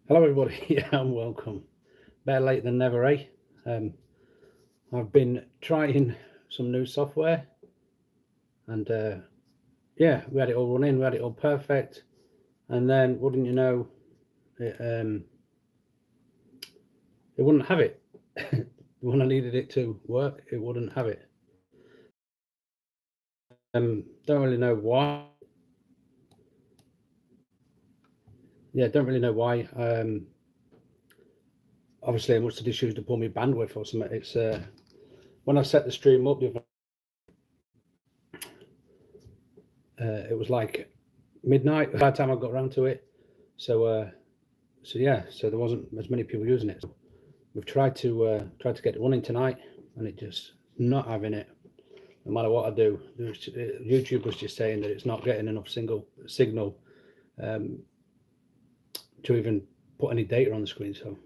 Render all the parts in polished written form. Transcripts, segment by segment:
Hello everybody, yeah, and welcome. Better late than never, eh? I've been trying some new software and yeah, we had it all running, we had it all perfect, and then wouldn't you know, it wouldn't have it. When I needed it to work, it wouldn't have it. Don't really know why. Yeah, don't really know why. Obviously I must have just used to pull my bandwidth or something. It's when I set the stream up, it was like midnight by the time I got around to it. So yeah, so there wasn't as many people using it. So we've tried to get it running tonight, and it just not having it. No matter what I do, YouTube was just saying that it's not getting enough signal to even put any data on the screen. So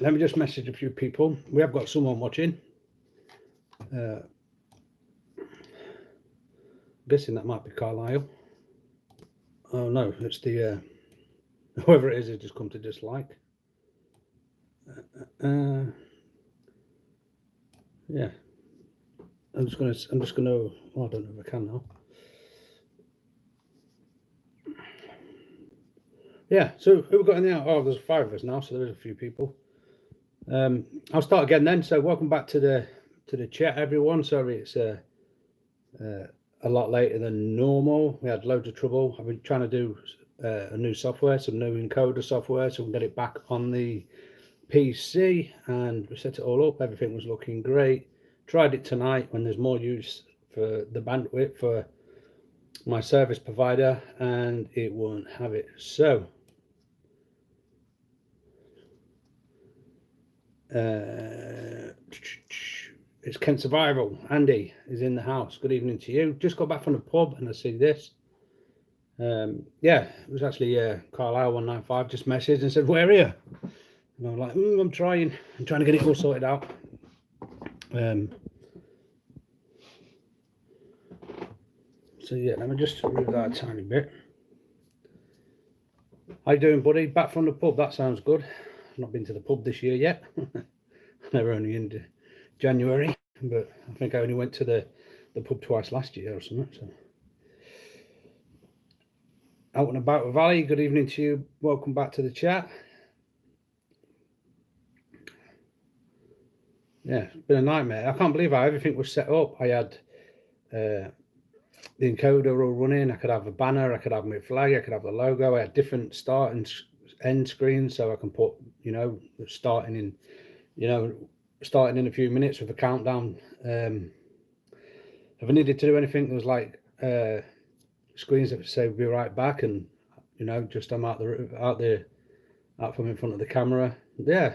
let me just message a few people. We have got someone watching. Guessing that might be Carlisle. Oh no, it's the whoever it is has just come to dislike. Yeah, I'm just gonna. Oh, I don't know if I can now. Yeah. So who we got in there? Oh, there's 5 of us now, so there is a few people. I'll start again then. So welcome back to the chat, everyone. Sorry, it's a lot later than normal. We had loads of trouble. I've been trying to do a new software, some new encoder software, so we can get it back on the PC, and we set it all up. Everything was looking great. Tried it tonight when there's more use for the bandwidth for my service provider, and it won't have it. So it's Kent Survival. Andy is in the house. Good evening to you. Just got back from the pub and I see this. Yeah, it was actually Carlisle 195 just messaged and said, "Where are you?" And I'm like, I'm trying to get it all sorted out. So yeah, let me just move that a tiny bit. How you doing, buddy? Back from the pub. That sounds good. I've not been to the pub this year yet. Never, only in January, but I think I only went to the pub twice last year or something. So out and about Valley. Good evening to you. Welcome back to the chat. Yeah, it's been a nightmare. I can't believe how everything was set up. I had the encoder all running. I could have a banner, I could have my flag, I could have the logo. I had different start and end screens, so I can put, starting in a few minutes with a countdown. If I needed to do anything, there was like screens that would say "be right back," and just I'm out from in front of the camera. Yeah.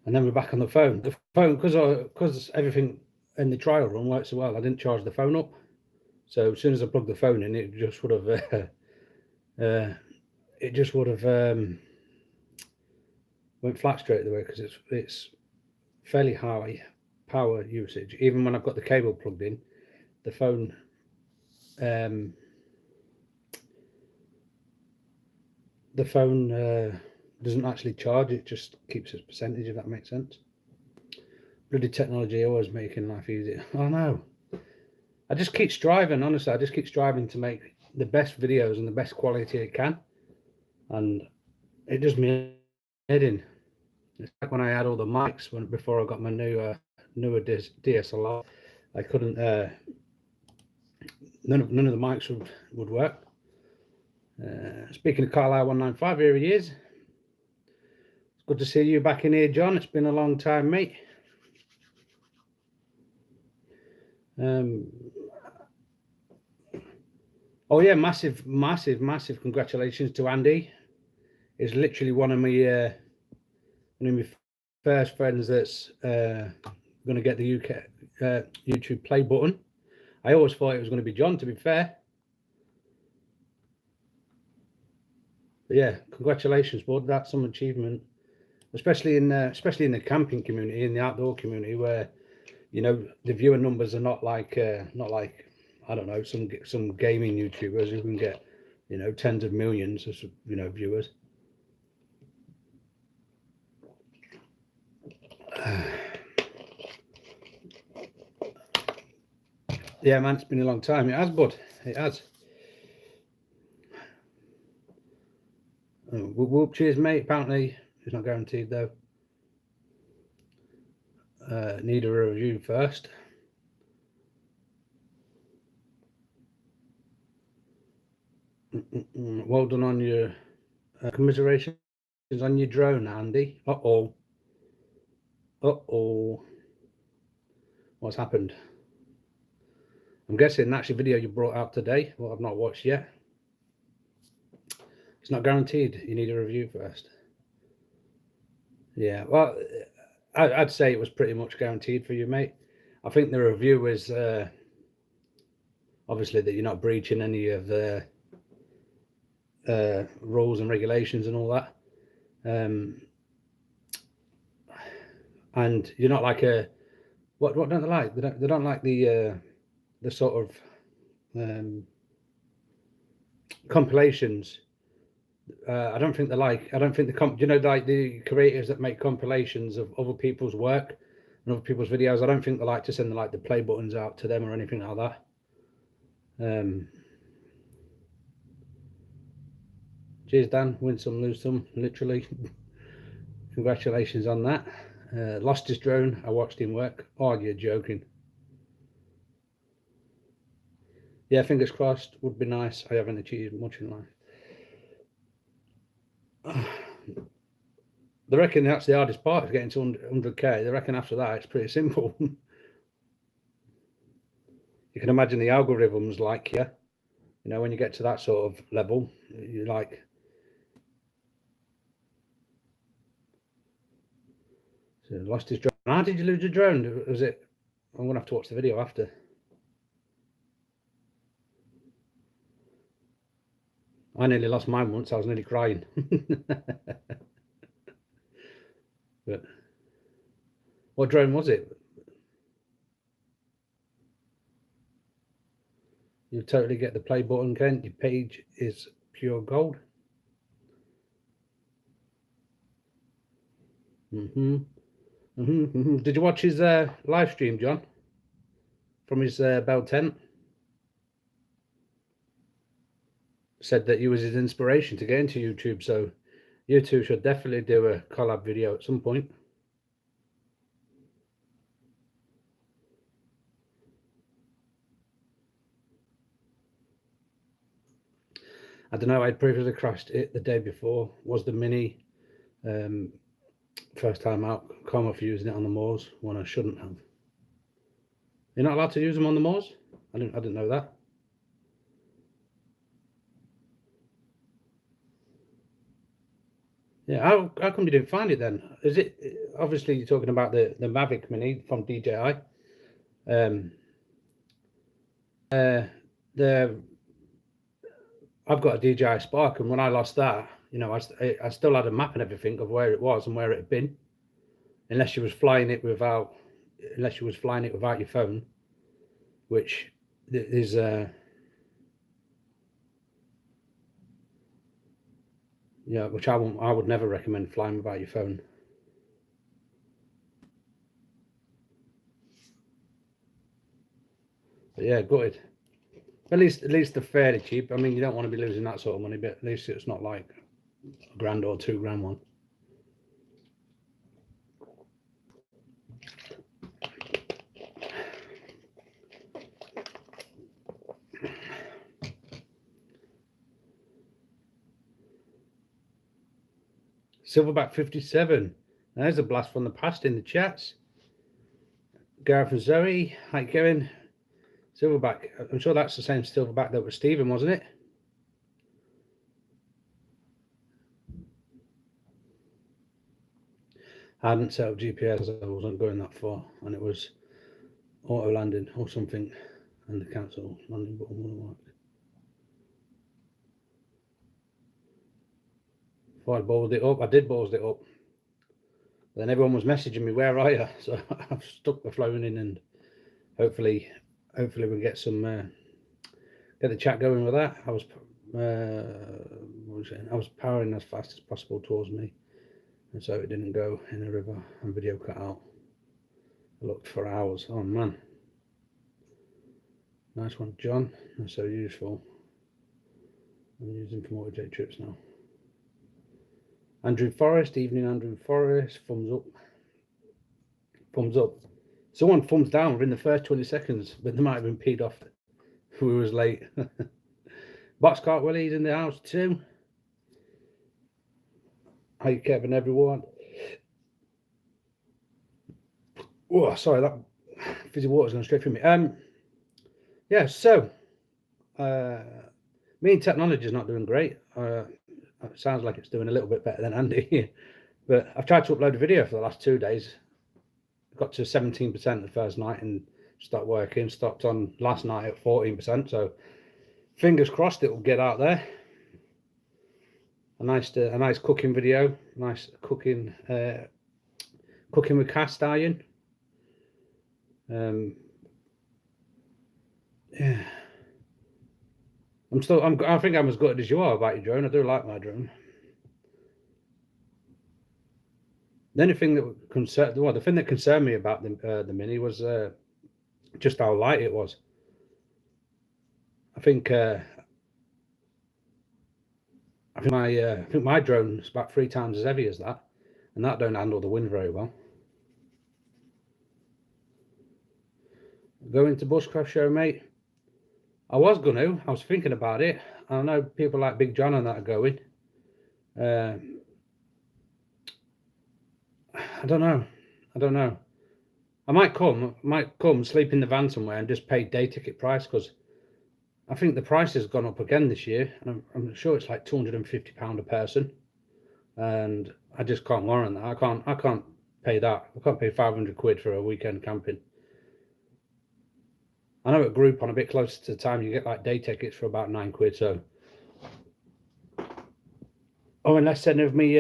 And then we're back on the phone. The phone, because everything in the trial run worked so well, I didn't charge the phone up. So as soon as I plugged the phone in, it just would have went flat straight away, because it's fairly high power usage. Even when I've got the cable plugged in, the phone doesn't actually charge. It just keeps its percentage, if that makes sense. Bloody technology always making life easier. I know. I just keep striving, honestly. I just keep striving to make the best videos and the best quality it can, and it does me head in. It's like when I had all the mics before I got my newer DSLR. I couldn't. None of the mics would work. Speaking of Carlisle 195, here he is. It's good to see you back in here, John. It's been a long time, mate. Oh yeah, massive congratulations to Andy. He's literally one of my first friends that's going to get the UK YouTube play button. I always thought it was going to be John, to be fair. But yeah, congratulations, bud. That's some achievement, especially in the camping community, in the outdoor community, where the viewer numbers are not like I don't know, some gaming YouTubers who can get, you know, tens of millions of, you know, viewers. Yeah, man, it's been a long time. It has, bud. It has. Whoop, cheers, mate. Apparently, it's not guaranteed though. Need a review first. Well done on your commiserations on your drone, Andy. Uh-oh. Uh-oh. What's happened? I'm guessing that's your video you brought out today. Well, I've not watched yet. It's not guaranteed. You need a review first. Yeah, well, I'd say it was pretty much guaranteed for you, mate. I think the review is obviously that you're not breaching any of the rules and regulations and all that. And you're not like a what don't they like? They don't like the sort of compilations. I don't think they like. I don't think you know, like the creators that make compilations of other people's work and other people's videos. I don't think they like to send the play buttons out to them or anything like that. Cheers, Dan. Win some, lose some. Literally. Congratulations on that. Lost his drone. I watched him work. Oh, you're joking. Yeah, fingers crossed. Would be nice. I haven't achieved much in life. They reckon that's the hardest part, is getting to 100k. They reckon after that it's pretty simple. You can imagine the algorithms like you know, when you get to that sort of level, you're like, so lost his drone. How did you lose your drone? Was it? I'm gonna have to watch the video after. I nearly lost mine once. I was nearly crying. But what drone was it? You totally get the play button, Kent. Your page is pure gold. Did you watch his live stream, John? From his Bell tent? Said that you was his inspiration to get into YouTube, so you two should definitely do a collab video at some point. I don't know, I'd previously crashed it the day before. Was the Mini. First time out, come off using it on the moors when I shouldn't have. You're not allowed to use them on the moors? I didn't know that. Yeah, how come you didn't find it then? Is it, obviously you're talking about the Mavic Mini from DJI. I've got a DJI Spark, and when I lost that, you know, I still had a map and everything of where it was and where it had been, unless you was flying it without your phone, which is yeah, which I would never recommend flying without your phone. But yeah, gutted. At least they're fairly cheap. I mean, you don't want to be losing that sort of money, but at least it's not like a grand or £2 one. Silverback 57. There's a blast from the past in the chats. Gareth and Zoe, how you going? Silverback. I'm sure that's the same silverback that was Stephen, wasn't it? I hadn't set up GPS, I wasn't going that far, and it was auto landing or something, and the cancel landing button wouldn't work. Before I ballsed it up, I did balls it up. Then everyone was messaging me, where are you? So I've stuck the phone in, and hopefully we get some get the chat going with that. I was powering as fast as possible towards me, and so it didn't go in a river and video cut out. I looked for hours. Oh man, nice one, John. That's so useful. I'm using for multi-day trips now. Andrew Forrest, evening Andrew Forrest, thumbs up. Thumbs up. Someone thumbs down within the first 20 seconds, but they might have been peed off who was late. Boxcart Willie's in the house too. Hi Kevin, everyone. Oh, sorry, that fizzy water's going straight through me. Yeah, so me and technology is not doing great. It sounds like it's doing a little bit better than Andy, but I've tried to upload a video for the last 2 days. Got to 17% the first night and stopped working. Stopped on last night at 14%. So fingers crossed it will get out there. A nice cooking video. Nice cooking cooking with cast iron. Yeah. I think I'm as good as you are about your drone. I do like my drone. The only thing that concerned me about the Mini was just how light it was. I think my drone is about 3 times as heavy as that, and that don't handle the wind very well. Going to Bushcraft Show, mate. I was thinking about it. I know people like Big John and that are going. I don't know. I might come, sleep in the van somewhere and just pay day ticket price, because I think the price has gone up again this year, and I'm sure it's like £250 a person, and I just can't warrant that. I can't pay that. I can't pay 500 quid for a weekend camping. I know at Groupon a bit closer to the time you get like day tickets for about 9 quid. So, oh, unless any of me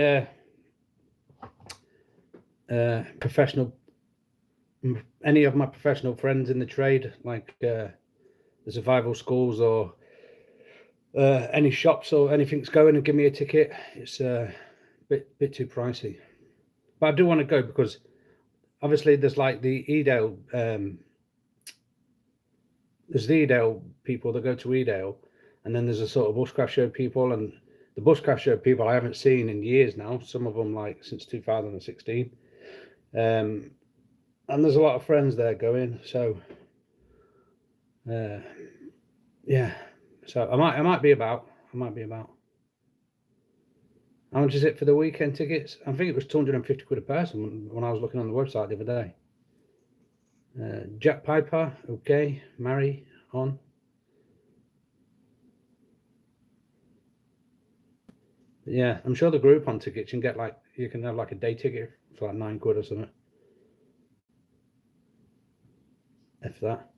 any of my professional friends in the trade, like the survival schools or any shops or anything's going and give me a ticket, it's a bit too pricey. But I do want to go, because obviously there's like the Edale, there's the Edale people that go to Edale, and then there's a sort of Bushcraft Show people, and the Bushcraft Show people I haven't seen in years now, some of them like since 2016. And there's a lot of friends there going, so yeah, so I might be about. How much is it for the weekend tickets? I think it was 250 quid a person when I was looking on the website the other day. Jack Piper, okay. Mary on. Yeah, I'm sure the Groupon tickets you can have like a day ticket for like 9 quid or something. If that.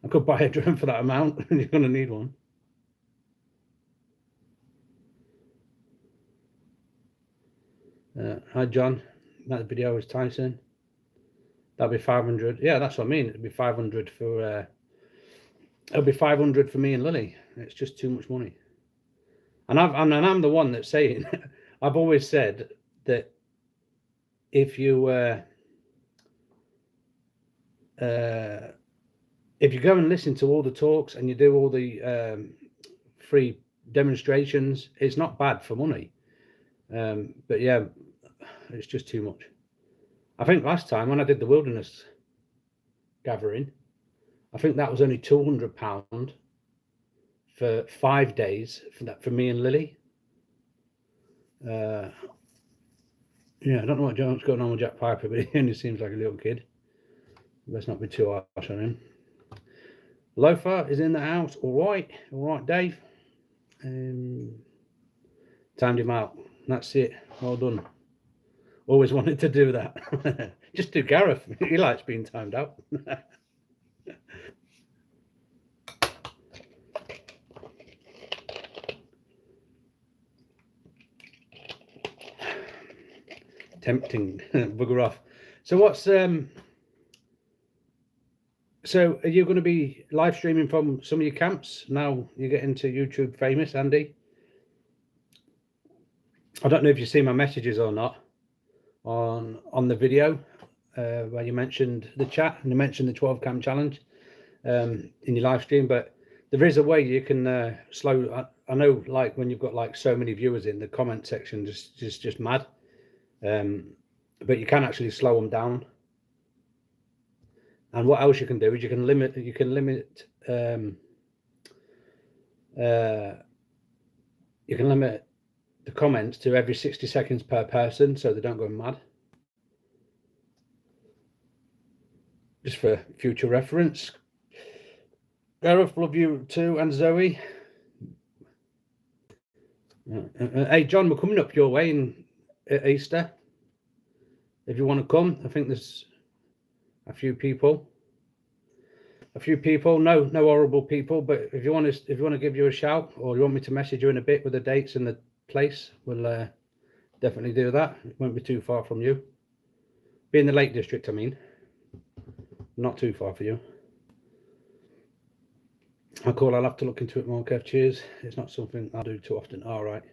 I could buy a drone for that amount, and you're going to need one. Hi John, that video was Tyson. That'll be 500. Yeah, that's what I mean. It'll be 500 for. It'll be 500 for me and Lily. It's just too much money. And I'm the one that's saying. I've always said that if you go and listen to all the talks and you do all the free demonstrations, it's not bad for money. But yeah, it's just too much. I think last time when I did the wilderness gathering, I think that was only £200 for 5 days for me and Lily. Yeah, I don't know what's going on with Jack Piper, but he only seems like a little kid. Let's not be too harsh on him. Loafer is in the house. All right, Dave. Timed him out. That's it. Well done. Always wanted to do that. Just do Gareth. He likes being timed out. Tempting. Bugger off. So what's So are you going to be live streaming from some of your camps now you get into YouTube famous, Andy? I don't know if you see my messages or not on the video where you mentioned the chat and you mentioned the 12 camp challenge in your live stream, but there is a way you can slow. I know, like when you've got like so many viewers in the comment section, just mad. But you can actually slow them down. And what else you can do is you can limit the comments to every 60 seconds per person, so they don't go mad. Just for future reference. Gareth, love you too, and Zoe. Hey John, we're coming up your way at Easter. If you want to come, I think there's a few people. No horrible people, but if you want to give you a shout, or you want me to message you in a bit with the dates and the place, we'll definitely do that. It won't be too far from you. Be in the Lake District, I mean. Not too far for you. I'll have to look into it more, Kev. Cheers. It's not something I do too often. All right.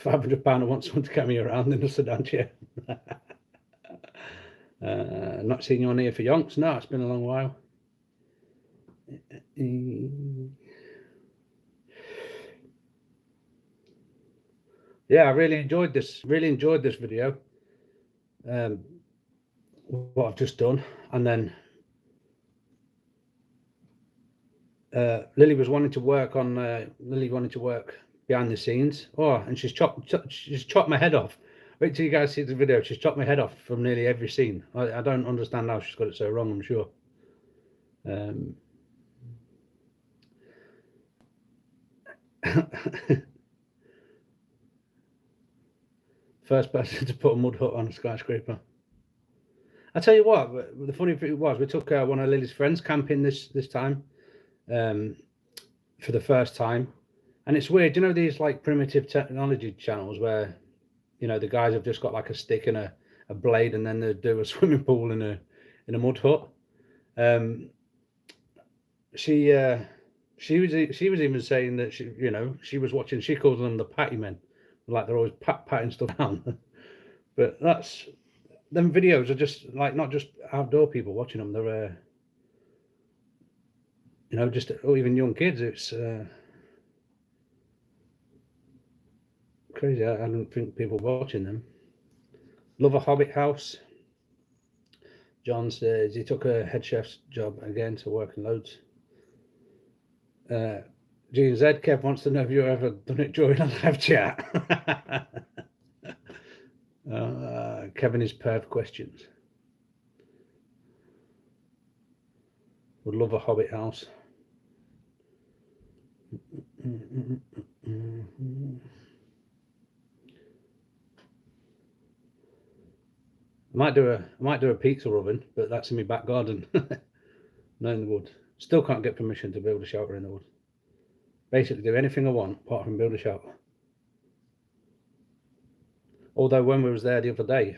£500 I want someone to carry me around in a sedan chair. Not seen you on here for yonks. No, it's been a long while. Yeah, I really enjoyed this video. What I've just done, and then Lily wanted to work behind the scenes. Oh, and she's chopped my head off. Wait till you guys see the video. She's chopped my head off from nearly every scene. I don't understand how she's got it so wrong, I'm sure. First person to put a mud hut on a skyscraper. I tell you what, the funny thing was, we took one of Lily's friends camping this time for the first time. And it's weird, you know, these like primitive technology channels where, you know, the guys have just got like a stick and a blade, and then they do a swimming pool in a mud hut. She was even saying that she was watching. She calls them the patty men, like they're always patting stuff down. But them videos are just like not just outdoor people watching them. They're even young kids. It's crazy. I don't think people watching them. Love a Hobbit house. John says he took a head chef's job again to working loads. GZ Kev wants to know if you've ever done it during a live chat. Kevin is perv questions. Would love a Hobbit house. I might do a pizza oven, but that's in my back garden. No, in the wood. Still can't get permission to build a shelter in the wood. Basically do anything I want apart from build a shelter. Although when we was there the other day,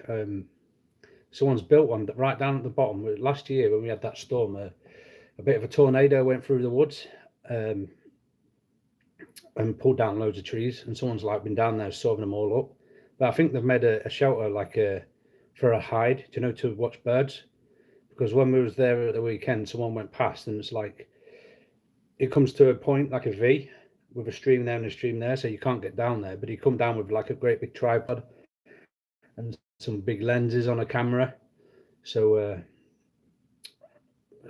someone's built one that right down at the bottom. Last year when we had that storm, a bit of a tornado went through the woods and pulled down loads of trees, and someone's like been down there sawing them all up. But I think they've made a shelter like for a hide, to watch birds. Because when we was there at the weekend, someone went past and it's like, it comes to a point like a V with a stream there and a stream there, so you can't get down there. But he come down with like a great big tripod and some big lenses on a camera. So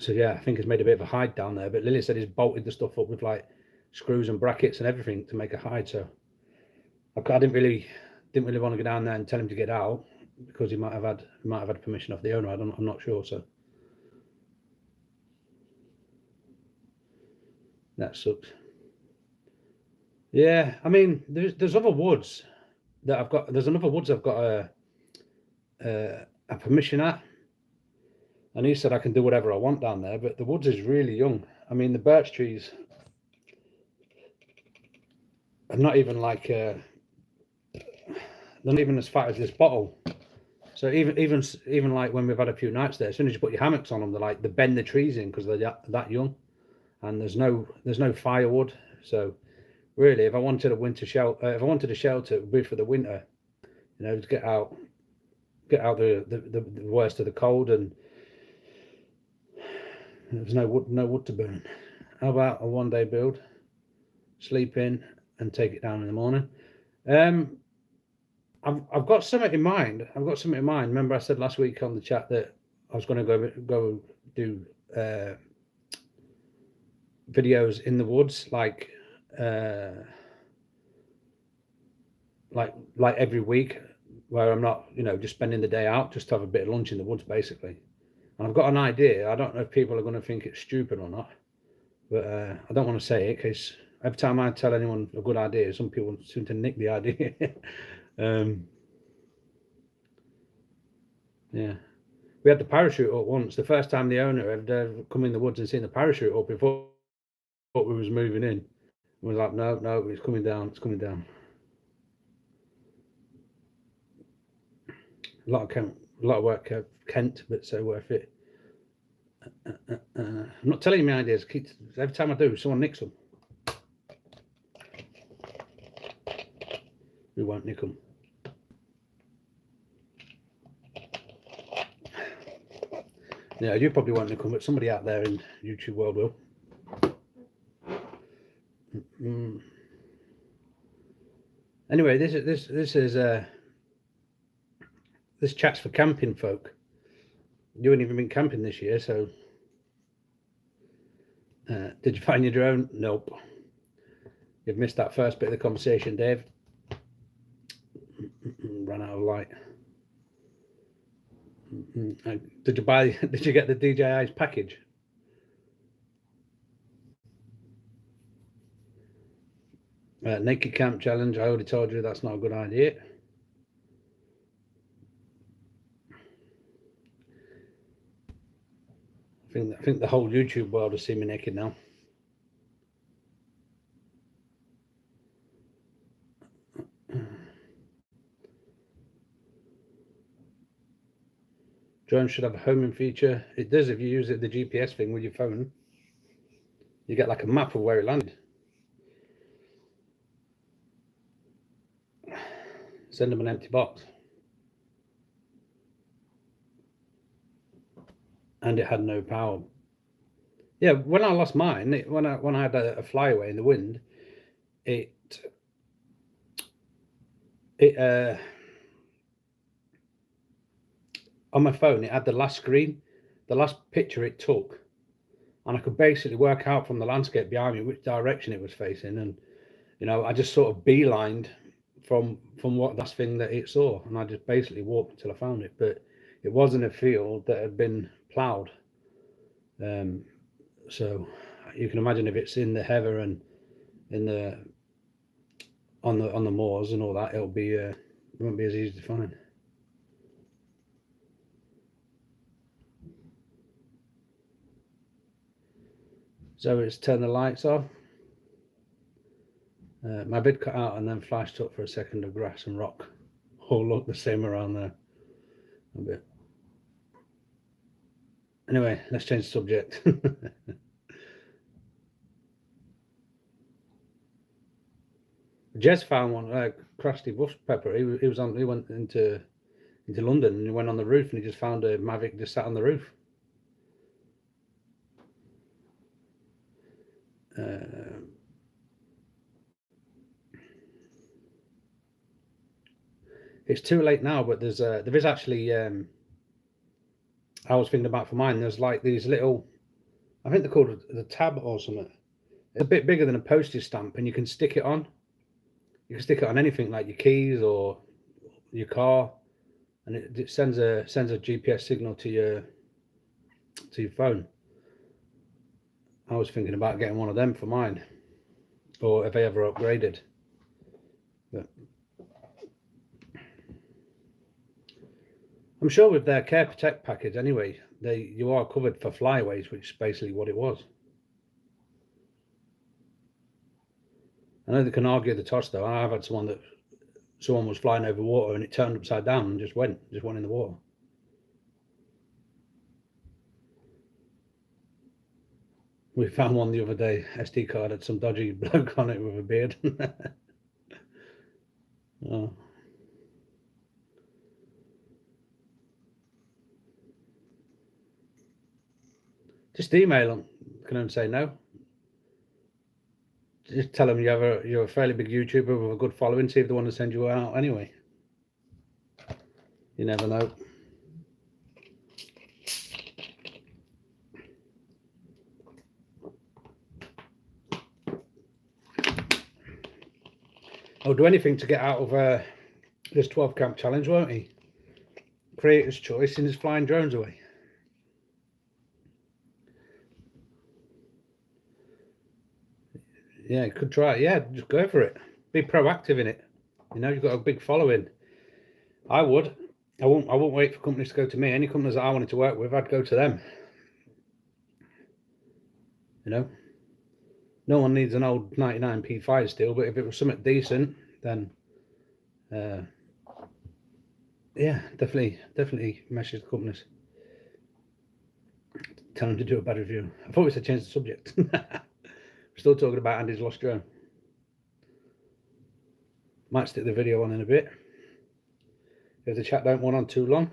yeah, I think he's made a bit of a hide down there. But Lily said he's bolted the stuff up with like screws and brackets and everything to make a hide. So I didn't really want to go down there and tell him to get out, because he might have had permission off the owner. I'm not sure. So that sucks. Yeah, I mean, there's other woods that I've got. There's another woods I've got a permission at, and he said I can do whatever I want down there. But the woods is really young. I mean, the birch trees are not even like they're not even as fat as this bottle. So even like when we've had a few nights there, as soon as you put your hammocks on them, they bend the trees in because they're that young, and there's no firewood. So really, if I wanted a winter shelter, if I wanted a shelter, it would be for the winter. You know, to get out the worst of the cold, and there's no wood to burn. How about a one-day build? Sleep in and take it down in the morning. I've got something in mind. Remember, I said last week on the chat that I was going to go do videos in the woods, like every week, where I'm not, just spending the day out, just to have a bit of lunch in the woods, basically. And I've got an idea. I don't know if people are going to think it's stupid or not, but I don't want to say it because every time I tell anyone a good idea, some people seem to nick the idea. Yeah, we had the parachute up once. The first time the owner had come in the woods and seen the parachute up, before we was moving in, I was like, no, it's coming down. It's coming down. A lot of work, Kent, but so worth it. I'm not telling you my ideas. Every time I do, someone nicks them. We won't nick them. Yeah, you probably won't nick them, but somebody out there in YouTube world will. Anyway, this chat's for camping folk. You haven't even been camping this year, so did you find your drone? Nope. You've missed that first bit of the conversation, Dave. Ran out of light. Did you get the DJI's package? Naked camp challenge. I already told you that's not a good idea. I think the whole YouTube world has seen me naked now. Drone should have a homing feature. It does if you use the GPS thing with your phone. You get like a map of where it landed. Send them an empty box. And it had no power. Yeah, when I lost mine, when I had a flyaway in the wind, it on my phone, it had the last screen, the last picture it took, and I could basically work out from the landscape behind me which direction it was facing, and I just sort of beelined from what last thing that it saw, and I just basically walked until I found it. But it wasn't a field that had been ploughed, so you can imagine if it's in the heather and in the on the moors and all that, it won't be as easy to find. So it's turned the lights off. My vid cut out and then flashed up for a second of grass and rock. All look the same around there a bit. Anyway, let's change the subject. Jez found one, crusty bush pepper. He went into London and he went on the roof and he just found a Mavic just sat on the roof. It's too late now, but there is actually I was thinking about for mine, there's like these little, I think they're called the tab or something. It's a bit bigger than a postage stamp, and you can stick it on. You can stick it on anything like your keys or your car, and it sends a GPS signal to your phone. I was thinking about getting one of them for mine, or if I ever upgraded. But I'm sure with their Care Protect package anyway, you are covered for flyaways, which is basically what it was. I know they can argue the toss though. I've had someone that someone was flying over water and it turned upside down and just went in the water. We found one the other day. SD card had some dodgy bloke on it with a beard. Oh. Just email them. Can only say no. Just tell them you're a fairly big YouTuber with a good following. See if they want to send you out anyway. You never know. I'll do anything to get out of this 12 camp challenge, won't he? Creator's choice in his flying drones away. Yeah, you could try it. Yeah, just go for it. Be proactive in it. You know, you've got a big following. I would. I won't wait for companies to go to me. Any companies that I wanted to work with, I'd go to them. You know, no one needs an old 99p fire steel, but if it was something decent, then yeah, definitely message the companies. Tell them to do a bad review. I thought we said change the subject. We're still talking about Andy's lost drone. Might stick the video on in a bit if the chat don't want on too long.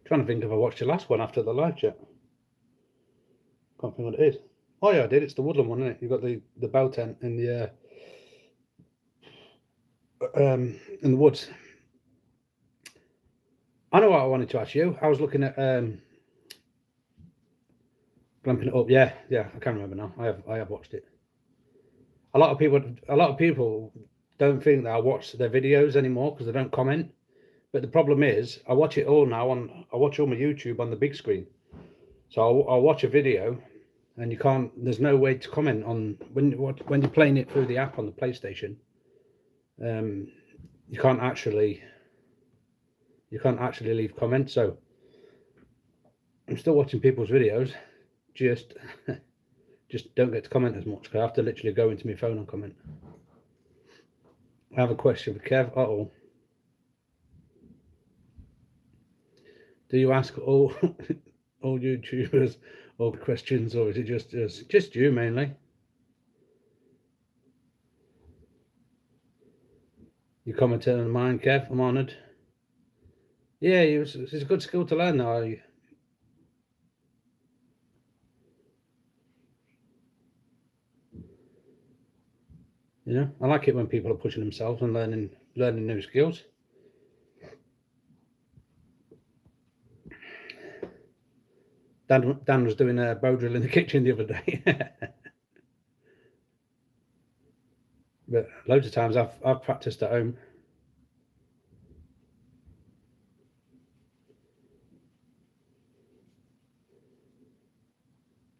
Trying to think if I watched the last one after the live chat. Can't think what it is. Oh yeah, I did. It's the Woodland one, isn't it? You've got the bell tent in the woods. I know what I wanted to ask you. I was looking at glamping it up. Yeah, I can't remember now. I have watched it. A lot of people don't think that I watch their videos anymore because they don't comment. But the problem is, I watch it all now I watch all my YouTube on the big screen. So I'll watch a video, and you can't. There's no way to comment on when you're playing it through the app on the PlayStation. You can't actually leave comments. So I'm still watching people's videos, just don't get to comment as much because I have to literally go into my phone and comment. I have a question for Kev. Do you ask all YouTubers all questions, or is it just you mainly? You commented on mine, Kev. I'm honoured. Yeah, it's a good skill to learn, though. You know, I like it when people are pushing themselves and learning new skills. Dan was doing a bow drill in the kitchen the other day. But loads of times I've practiced at home.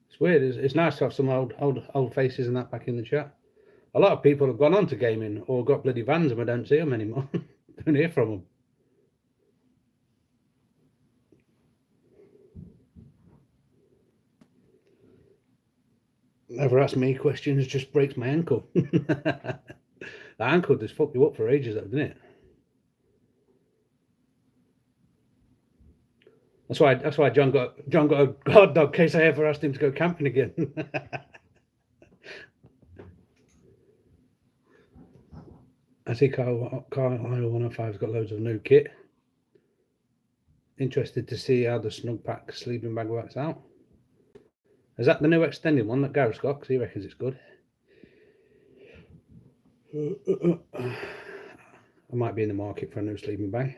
It's weird. It's nice to have some old faces and that back in the chat. A lot of people have gone on to gaming or got bloody vans and I don't see them anymore. Don't hear from them. Never ask me questions, just breaks my ankle. The ankle just fucked you up for ages, though, didn't it? That's why John got a guard dog in case I ever asked him to go camping again. I see Kyle 105's got loads of new kit. Interested to see how the snug pack sleeping bag works out. Is that the new extended one that Gareth's got? Because he reckons it's good. I might be in the market for a new sleeping bag.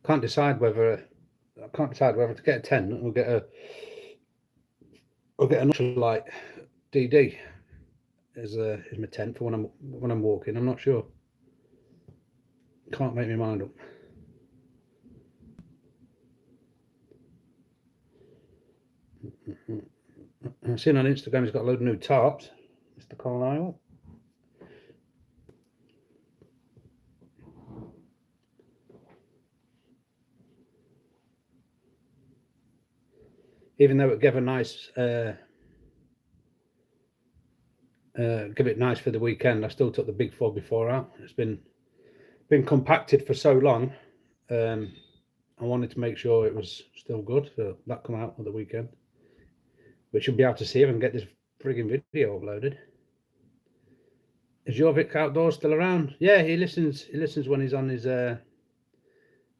Can't decide whether to get a tent or get an ultralight DD as my tent for when I'm walking. I'm not sure. Can't make my mind up. I've seen on Instagram he's got a load of new tarps, Mr. Carlisle. even though it gave a nice, give it nice for the weekend, I still took the big 4x4 out. It's been compacted for so long. I wanted to make sure it was still good, so that come out on the weekend. We should be able to see if I can get this frigging video uploaded. Is your Vic Outdoors still around? Yeah, he listens. He listens when he's on his when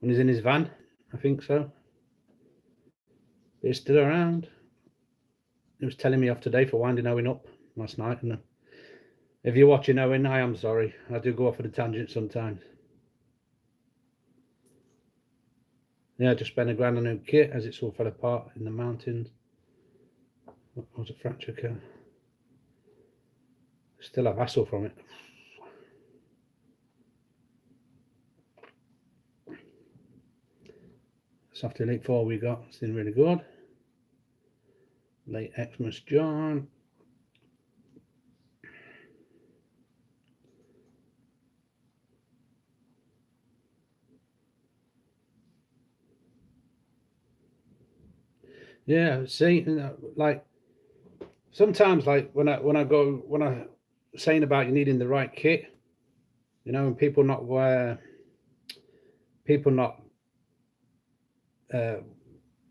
he's in his van. I think so. He's still around. He was telling me off today for winding Owen up last night. And if you're watching Owen, I am sorry. I do go off at a tangent sometimes. Yeah, I just spent $1 grand on a new kit as it's all fell apart in the mountains. What was a fracture car? Still have hassle from it. Soft Elite 4 we got. It's been really good. Late Xmas John. Yeah, see, like sometimes, like when I saying about you needing the right kit, you know, and people not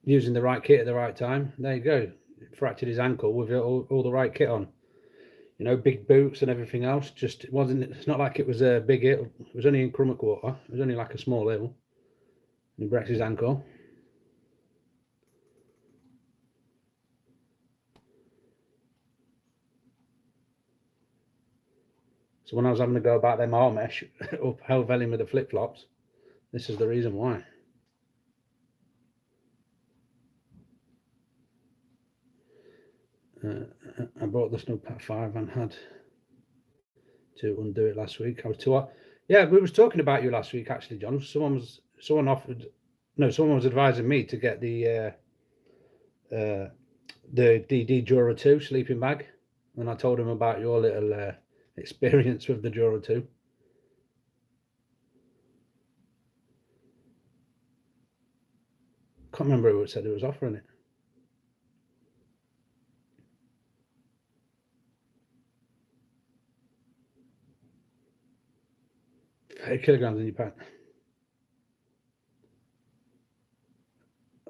using the right kit at the right time. There you go. Fractured his ankle with all the right kit on. You know, big boots and everything else. Just it wasn't. It's not like it was a big hill. It was only in Crummock Water. It was only like a small hill. And he breaks his ankle. So when I was having to go about them arm mesh up Hell Valley with the flip flops, this is the reason why. I bought the Snowpack 5 and had to undo it last week. I was too. Yeah, we was talking about you last week actually, John. Someone was advising me to get the DD Jura 2 sleeping bag, and I told him about your little experience with the Jura 2. Can't remember who said who was offering it. Kilograms in your pack.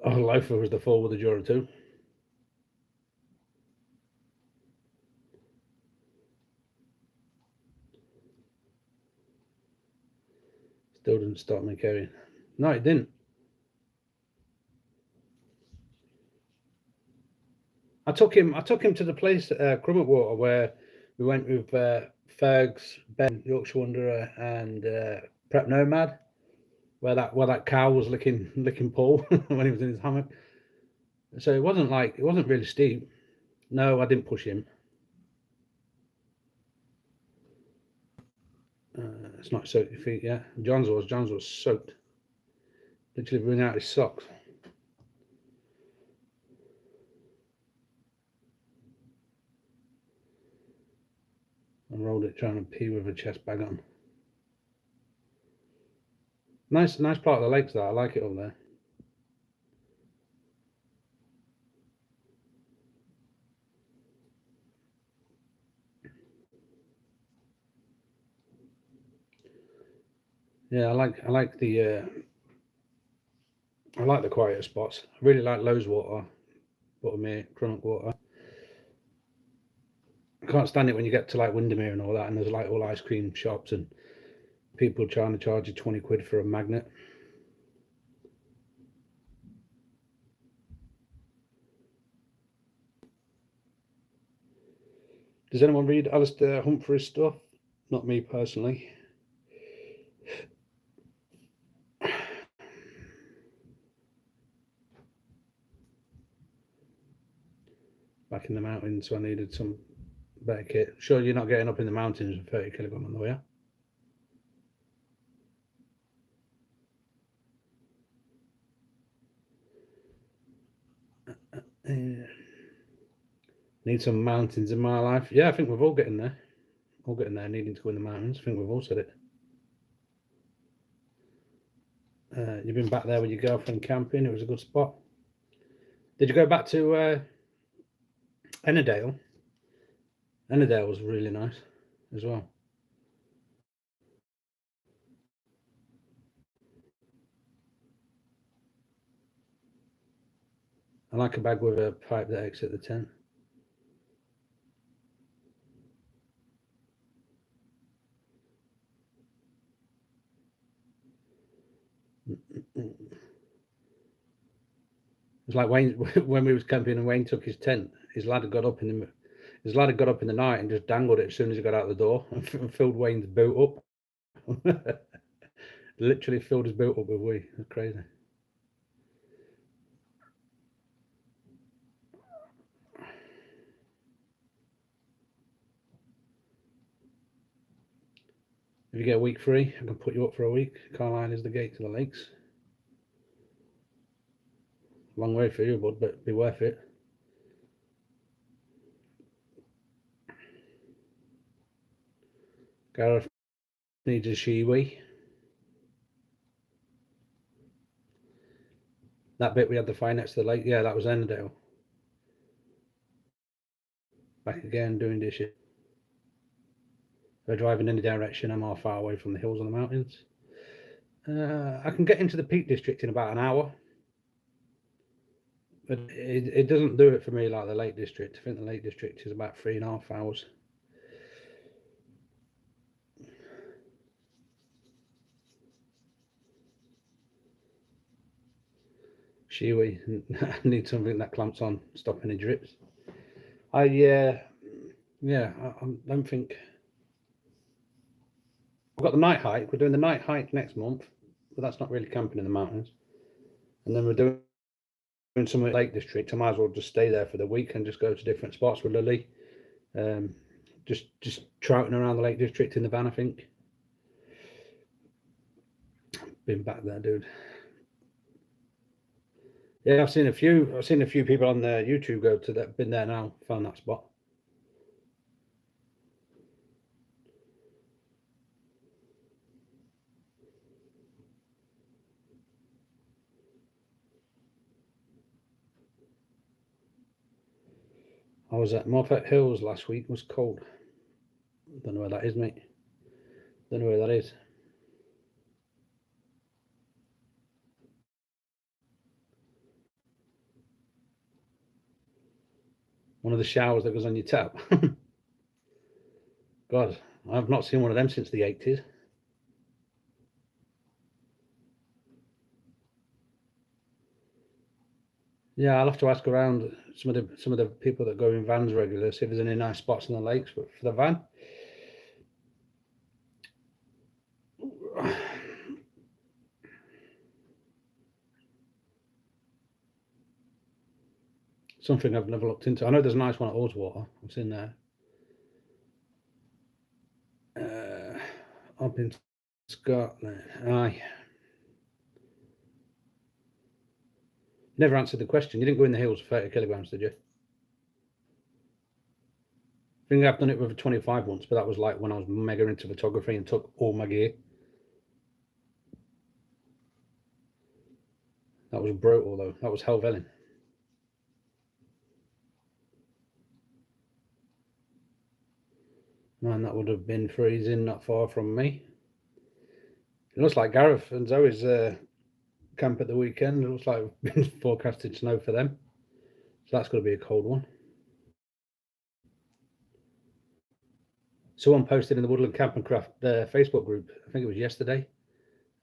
Oh, Loafer was the 4 with the Jura 2. Still didn't stop me carrying. No, it didn't. I took him to the place at Crummock Water where we went with Fergs, Ben, Yorkshire Wanderer, and Prep Nomad, where that cow was licking Paul when he was in his hammock. So it wasn't really steep. No, I didn't push him. It's not soaked your feet, yeah. John's was soaked. Literally bring out his socks. I rolled it trying to pee with a chest bag on. Nice part of the lakes there. I like it up there. Yeah, I like the quieter spots. I really like Lowe's Water, Buttermere, Crummock Water. I can't stand it when you get to like Windermere and all that, and there's like all ice cream shops and people trying to charge you 20 quid for a magnet. Does anyone read Alistair Humphrey's stuff? Not me personally. Back in the mountains, so I needed some better kit. Sure, you're not getting up in the mountains with 30 kilogram on the way, yeah? Need some mountains in my life. Yeah, I think we're all getting there. All getting there, needing to go in the mountains. I think we've all said it. You've been back there with your girlfriend camping. It was a good spot. Did you go back to Ennerdale? Ennerdale was really nice as well. I like a bag with a pipe that exits the tent. It's like Wayne when we was camping and Wayne took his tent. His lad had got up in the night and just dangled it as soon as he got out the door and filled Wayne's boot up. Literally filled his boot up with wee. That's crazy. If you get a week free, I can put you up for a week. Carlisle is the gate to the lakes. Long way for you, bud, but be worth it. Gareth needs a shiwi. That bit we had the fire next to the lake, yeah, that was Ennerdale. Back again doing dishes. If we're driving in any direction, I'm all far away from the hills and the mountains. I can get into the Peak District in about an hour. But it doesn't do it for me like the Lake District. I think the Lake District is about 3.5 hours. Shiwi, I need something that clamps on, stop any drips. I don't think. We've got the night hike. We're doing the night hike next month, but that's not really camping in the mountains. And then we're doing some Lake District. I might as well just stay there for the week and just go to different spots with Lily. Just trouting around the Lake District in the van, I think. Been back there, dude. Yeah, I've seen a few people on their YouTube go to that. Been there now, found that spot. I was at Moffat Hills last week. It was cold. Don't know where that is, mate. Don't know where that is. One of the showers that goes on your tap. God, I've not seen one of them since the 80s. Yeah, I'll have to ask around some of the people that go in vans regularly, see if there's any nice spots in the lakes. But for the van, something I've never looked into. I know there's a nice one at Ullswater. I've seen there. Up in Scotland. Aye. Never answered the question. You didn't go in the hills for 30 kilograms, did you? I think I've done it with a 25 once, but that was like when I was mega into photography and took all my gear. That was brutal though. That was Helvellyn. Man, that would have been freezing not far from me. It looks like Gareth and Zoe's camp at the weekend. It looks like we've been forecasted snow for them. So that's going to be a cold one. Someone posted in the Woodland Camp and Craft Facebook group, I think it was yesterday,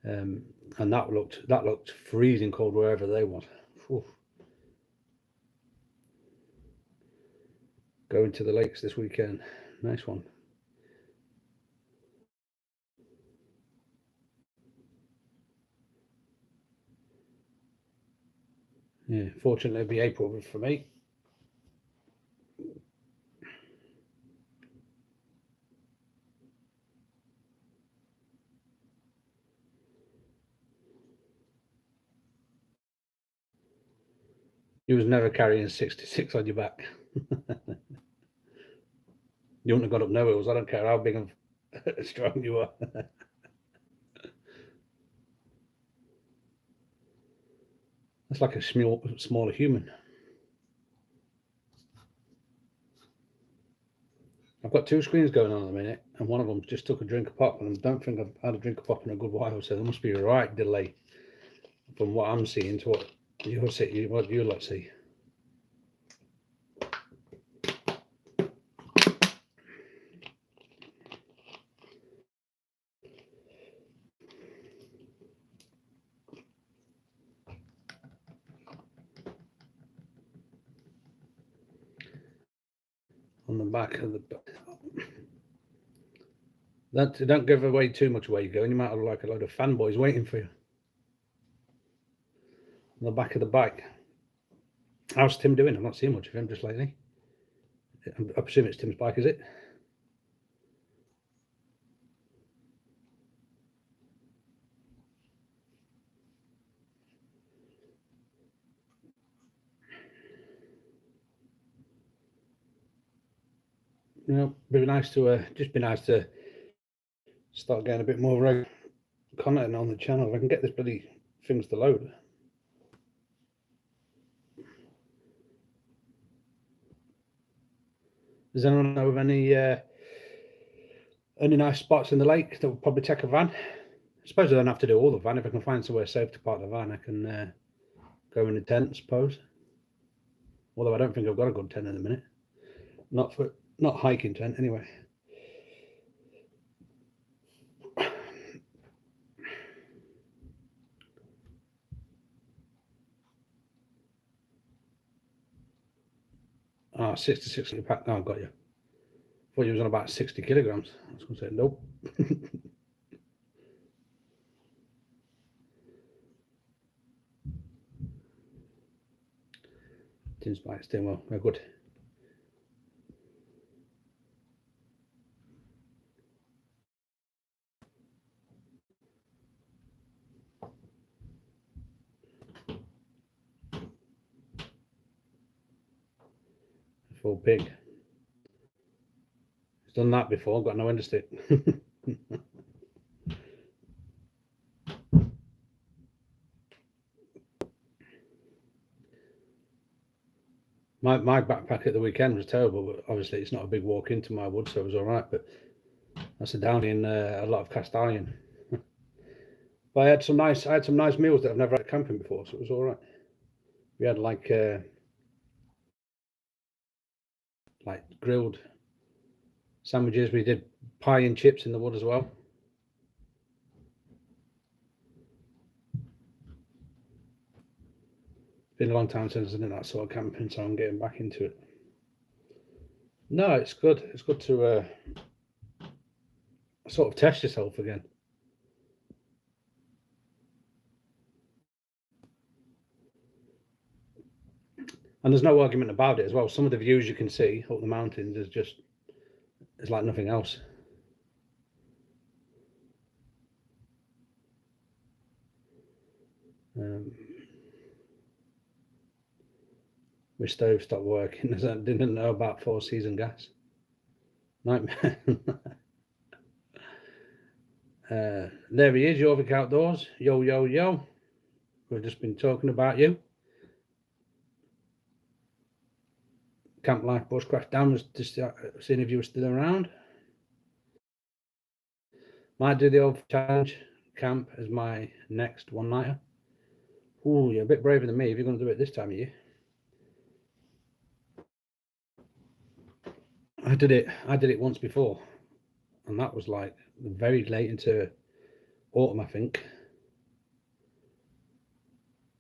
and that looked freezing cold wherever they was. Oof. Going to the lakes this weekend. Nice one. Yeah, fortunately it'll be April for me. You was never carrying 66 on your back. You wouldn't have got up no hills. I don't care how big and strong you are. That's like a smaller human. I've got two screens going on at the minute, and one of them just took a drink of pop, and I don't think I've had a drink of pop in a good while, so there must be a right delay from what I'm seeing to what you'll see, what you lot see. On the back of the don't give away too much where you're going. You might have like a load of fanboys waiting for you. On the back of the bike. How's Tim doing? I've not seen much of him just lately. I presume it's Tim's bike, is it? You know, be nice to just be nice to start getting a bit more regular content on the channel. If I can get this bloody things to load. Does anyone know of any nice spots in the lake that would probably take a van? I suppose I don't have to do all the van. If I can find somewhere safe to park the van, I can go in a tent, I suppose. Although I don't think I've got a good tent in a minute. Not hiking tent anyway. Ah, 66 pack. Oh, got you. Thought you was on about 60 kilograms. I was going to say nope. Tim's bike's doing well. Very good. Full pig. He's done that before. Got no end of stick. My backpack at the weekend was terrible, but obviously it's not a big walk into my wood, so it was all right. But that's down in a lot of cast iron. But I had some nice meals that I've never had camping before, so it was all right. We had like grilled sandwiches. We did pie and chips in the wood as well. It's been a long time since I've done that sort of camping, so I'm getting back into it. No, it's good. It's good to sort of test yourself again. And there's no argument about it as well. Some of the views you can see up the mountains is like nothing else. My stove stopped working. I didn't know about 4-season gas. Nightmare. There he is, Jorvik Outdoors. Yo, yo, yo. We've just been talking about you. Camp Life Bushcraft Dan was just seeing if you were still around. Might do the old challenge camp as my next one-nighter. Ooh, you're a bit braver than me if you're going to do it this time of year. I did it once before, and that was like very late into autumn, I think.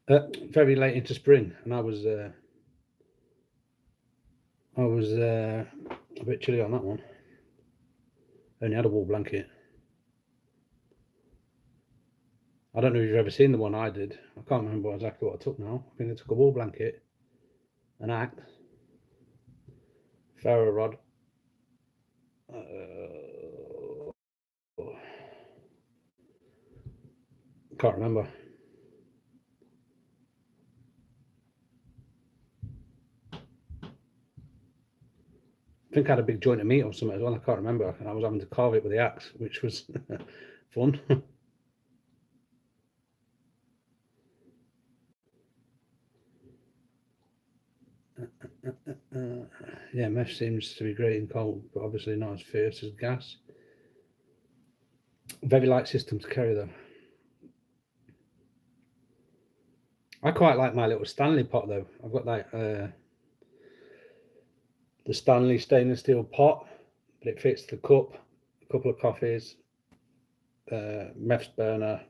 Very late into spring, and I was a bit chilly on that one. I only had a wool blanket. I don't know if you've ever seen the one I did. I can't remember exactly what I took now. I think I took a wool blanket, an axe, ferro rod, can't remember. I think I had a big joint of meat or something as well. I can't remember. I was having to carve it with the axe, which was fun. yeah, meth seems to be great in cold, but obviously not as fierce as gas. Very light system to carry though. I quite like my little Stanley pot though. I've got like the Stanley stainless steel pot, but it fits the cup, a couple of coffees, meth burner,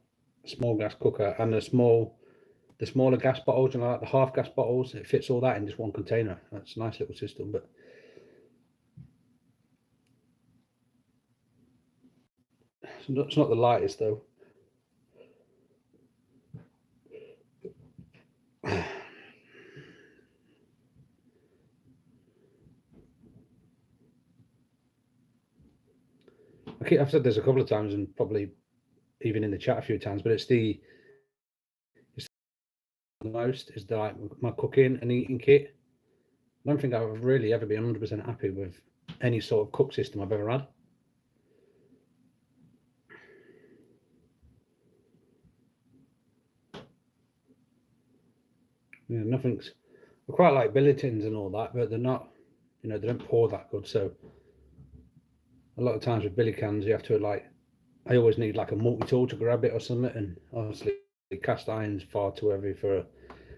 small gas cooker, and the smaller gas bottles, you know, like the half gas bottles. It fits all that in just one container. That's a nice little system, but it's not the lightest though. I've said this a couple of times and probably even in the chat a few times, but it's the most is the, like my cooking and eating kit. I don't think I've really ever been 100% happy with any sort of cook system I've ever had. Yeah, nothing's. I quite like billy tins and all that, but they're not. You know, they don't pour that good. So a lot of times with billy cans, you have to like. I always need like a multi-tool to grab it or something, and obviously cast iron's far too heavy for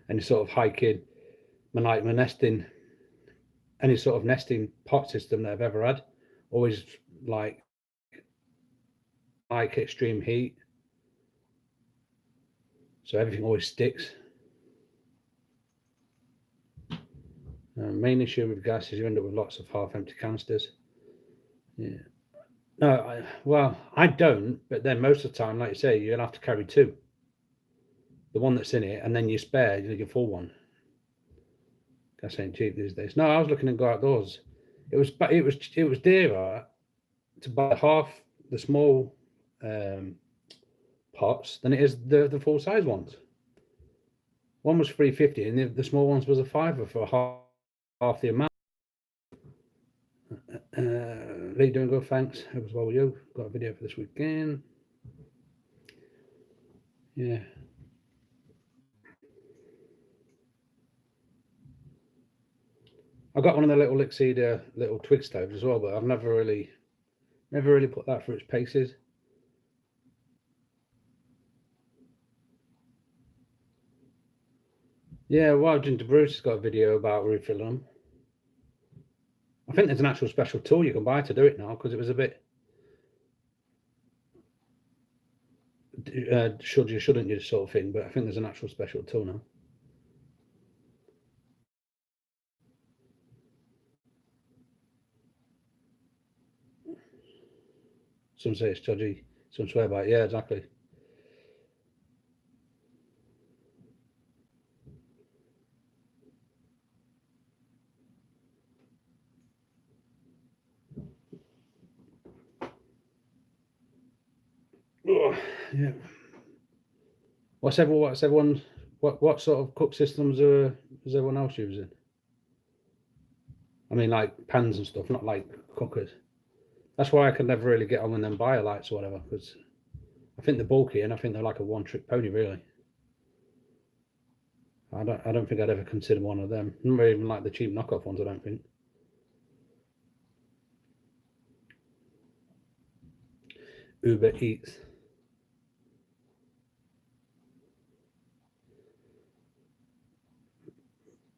any sort of hiking, my nesting, any sort of nesting pot system that I've ever had. Always like extreme heat, so everything always sticks. Main issue with gas is you end up with lots of half-empty canisters. Yeah. No, I don't, but then most of the time, like you say, you'll have to carry two. The one that's in it, and then you spare, your full one. Gas ain't cheap these days. No, I was looking to go outdoors. It was dearer to buy half the small pots than it is the full size ones. One was $3.50, and the small ones was a $5 for half the amount. Lee, doing good, thanks. Hope as well with you. Got a video for this weekend. Yeah. I got one of the little Lixida little twig stoves as well, but I've never really put that through its paces. Yeah, Wild Ginger Bruce has got a video about refilling them. I think there's an actual special tool you can buy to do it now, because it was a bit should you, shouldn't you sort of thing, but I think there's an actual special tool now. Some say it's dodgy, some swear by it. Yeah, exactly. Oh, yeah. What sort of cook systems is everyone else using? I mean, like pans and stuff, not like cookers. That's why I can never really get on with them BioLites or whatever, because I think they're bulky and I think they're like a one-trick pony, really. I don't think I'd ever consider one of them. Not even like the cheap knockoff ones, I don't think. Uber Eats.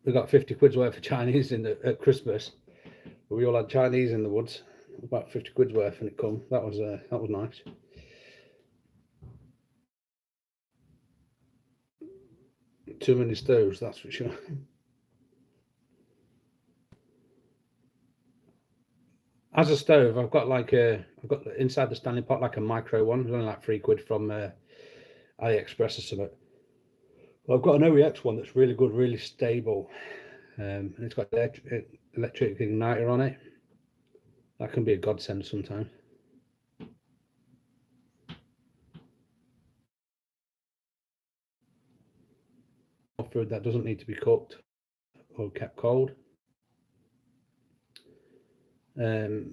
We got 50 quid's worth of Chinese at Christmas. We all had Chinese in the woods. About 50 quid's worth, and it come. That was nice. Too many stoves, that's for sure. As a stove, I've got inside the Stanley Pot like a micro one. It's only like £3 from AliExpress or something. Well, I've got an OEX one that's really good, really stable, and it's got electric igniter on it. That can be a godsend sometimes. Food that doesn't need to be cooked or kept cold. The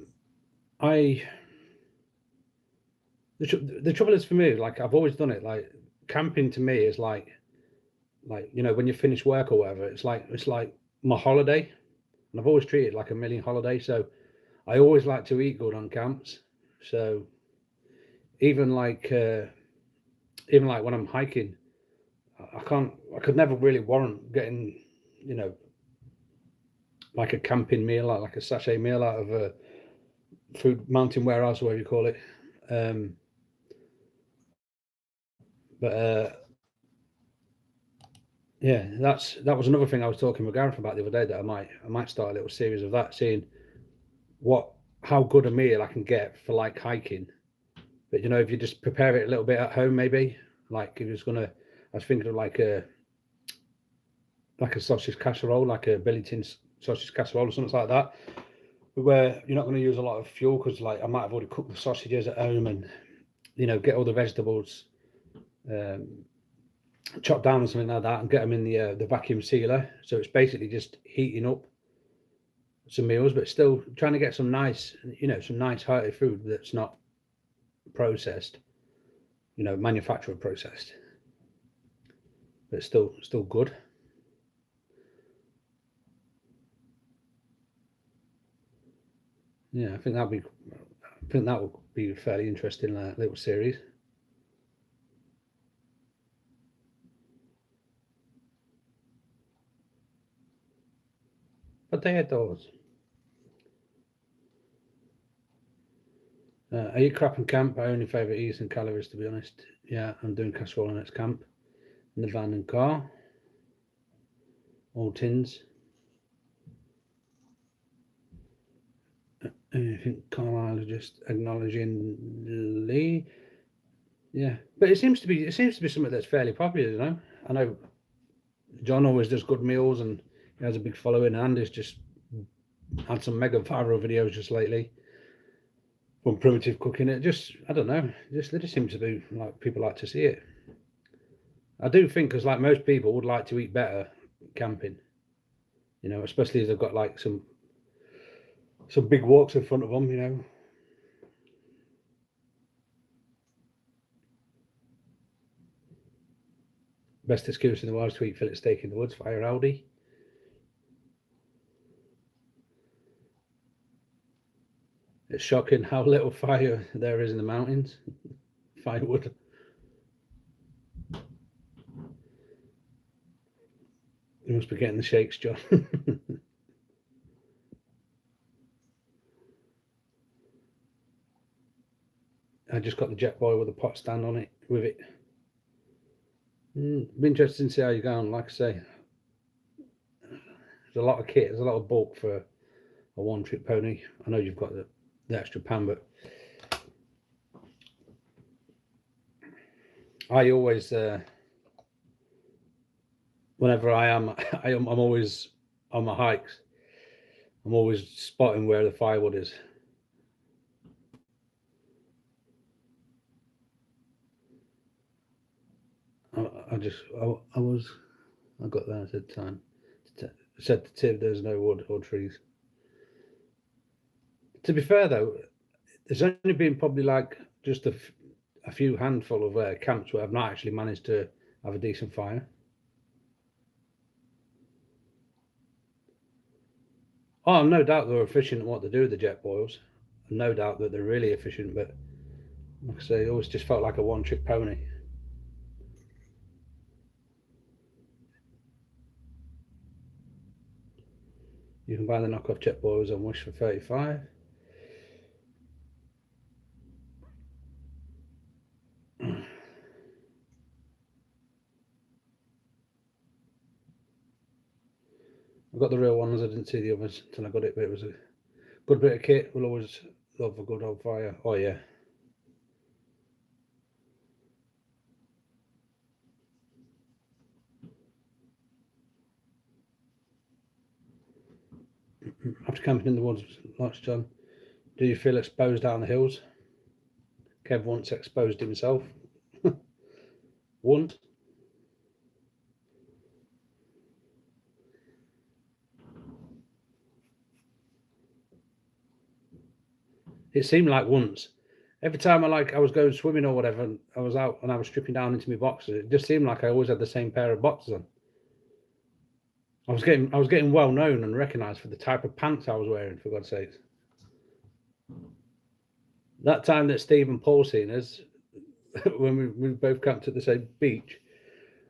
trouble is for me, like I've always done it. Like camping to me is like when you finish work or whatever. It's like my holiday. and I've always treated it like a million holiday. So I always like to eat good on camps. So even like when I'm hiking, I could never really warrant getting, you know, like a camping meal, like a sachet meal out of a food mountain warehouse, whatever you call it. But yeah, that was another thing I was talking with Gareth about the other day, that I might start a little series of that, seeing how good a meal I can get for like hiking. But you know, if you just prepare it a little bit at home, maybe, like if it's gonna, I was thinking of like a sausage casserole, like a Billington sausage casserole or something like that, where you're not going to use a lot of fuel, because like I might have already cooked the sausages at home, and you know, get all the vegetables chopped down or something like that, and get them in the vacuum sealer. So it's basically just heating up some meals, but still trying to get some nice, you know, some nice hearty food that's not processed, you know, manufacturer processed, but still good. Yeah, I think that would be a fairly interesting little series. But they had those. I eat crap in camp. I only favourite eating calories, to be honest. Yeah, I'm doing casserole next camp. In the van and car. All tins. I think Carlisle is just acknowledging Lee. Yeah, but it seems to be something that's fairly popular. You know, I know John always does good meals, and he has a big following. And Andy's just had some mega viral videos just lately from primitive cooking. It just, I don't know, they just seem to be like, people like to see it. I do think, because like most people would like to eat better camping, you know, especially if they've got like some big walks in front of them, you know. Best excuse in the world to eat fillet steak in the woods, fire Aldi. It's shocking how little fire there is in the mountains. Firewood. You must be getting the shakes, John. I just got the jet boil with a pot stand on it with it. Be interesting to see how you go on. Like I say, there's a lot of kit, there's a lot of bulk for a one-trick pony. I know you've got the extra pan, but I always, whenever I'm always on my hikes, I'm always spotting where the firewood is. I got there at the time. Said to Tim, there's no wood or trees. To be fair though, there's only been probably like just a few handful of camps where I've not actually managed to have a decent fire. Oh, no doubt they're efficient at what they do with the jet boils. No doubt that they're really efficient, but like I say, it always just felt like a one-trick pony. You can buy the knockoff jet boils on Wish for 35. I got the real ones. I didn't see the others until I got it, but it was a good bit of kit. We'll always love a good old fire. Oh yeah. After camping in the woods, lots, John. Do you feel exposed down the hills? Kev once exposed himself. Once. It seemed like once. Every time I was going swimming or whatever, and I was out and I was stripping down into my boxers, it just seemed like I always had the same pair of boxers on. I was getting well known and recognised for the type of pants I was wearing, for God's sakes. That time that Steve and Paul seen us, when we both camped at the same beach,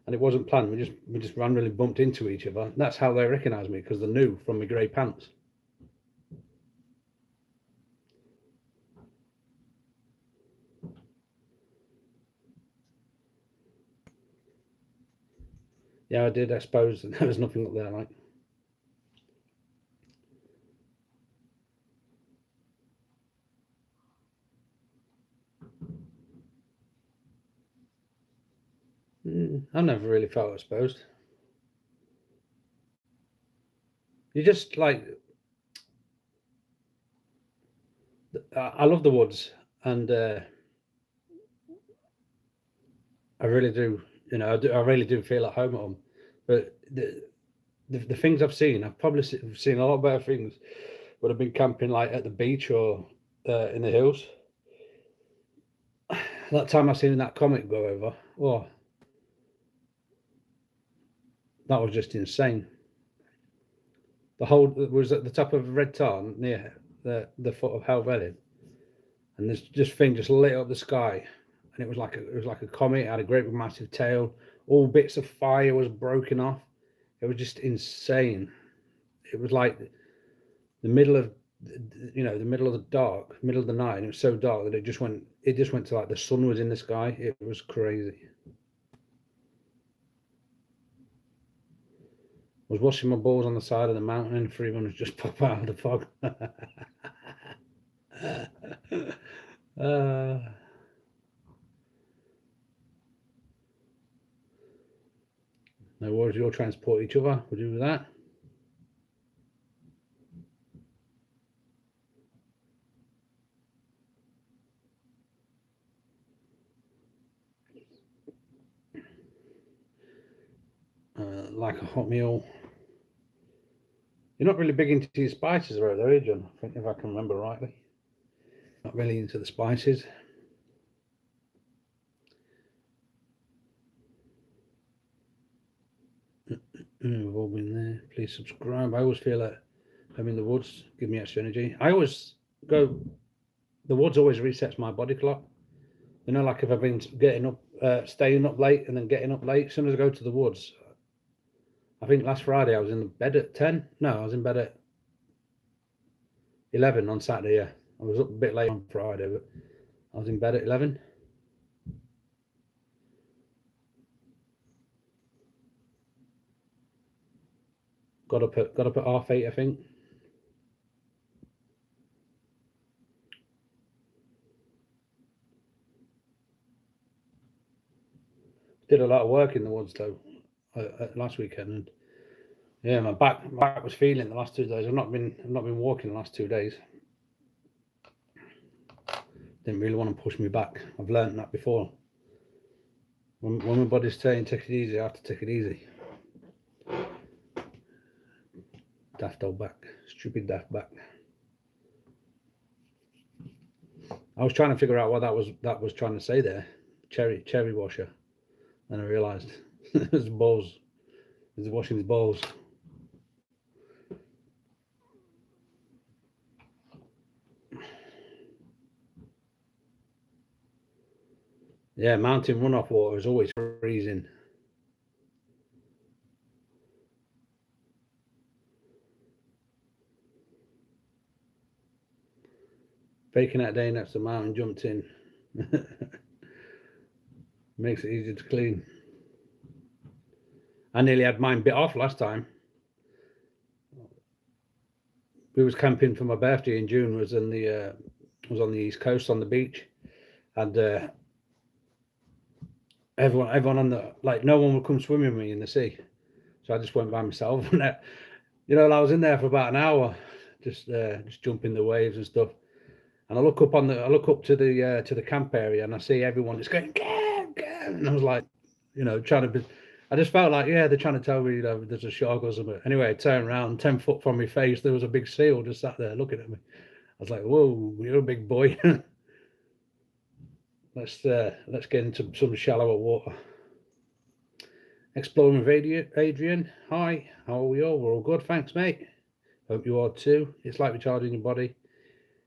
and it wasn't planned, we just randomly bumped into each other. That's how they recognised me, because they knew from my grey pants. Yeah, I did. I suppose there was nothing up there, like. I never really felt exposed. You just like, I love the woods, and I really do. You know, I really do feel at home at them. But the things I've seen, I've probably seen a lot better things. But I've been camping like at the beach or in the hills. That time I seen that comet go over, oh, that was just insane. The whole was at the top of Red Tarn near the foot of Hell Valley, and this just thing just lit up the sky, and it was like a comet. It had a great massive tail. All bits of fire was broken off. It was just insane. It was like the middle of the middle of the dark, middle of the night, and it was so dark that it just went to like the sun was in the sky. It was crazy. I was washing my balls on the side of the mountain, and 300 just pop out of the fog. No worries, you'll transport each other. We'll do that. Like a hot meal. You're not really big into your spices, right there, John? I think, if I can remember rightly. Not really into the spices. We've all been there. Please subscribe. I always feel like I'm in the woods. Give me extra energy. I always go. The woods always resets my body clock. You know, like if I've been getting up, staying up late, and then getting up late. As soon as I go to the woods, I think last Friday I was in bed at 10. No, I was in bed at 11 on Saturday. Yeah, I was up a bit late on Friday, but I was in bed at 11. Got up at 8:30, I think. Did a lot of work in the woods though last weekend, and yeah, my back was feeling the last 2 days. I've not been walking the last 2 days. Didn't really want to push me back. I've learned that before. When my body's saying take it easy, I have to take it easy. Daft old back, stupid daft back. I was trying to figure out what that was trying to say there. Cherry washer. Then I realised it was balls. He was washing his balls. Yeah, mountain runoff water is always freezing. Baking that day next to the mountain, jumped in. Makes it easier to clean. I nearly had mine bit off last time. We was camping for my birthday in June. Was on the East Coast on the beach, and everyone on the, like, no one would come swimming with me in the sea, so I just went by myself. And I was in there for about an hour, just jumping the waves and stuff. And I look up to the camp area, and I see everyone just going, and I was like, trying to be. I just felt like, yeah, they're trying to tell me, there's a shark or something. Anyway, I turned around, 10 foot from my face, there was a big seal just sat there looking at me. I was like, whoa, you're a big boy. Let's get into some shallower water. Exploring with Adrian. Hi, how are we all? We're all good, thanks, mate. Hope you are too. It's like recharging your body.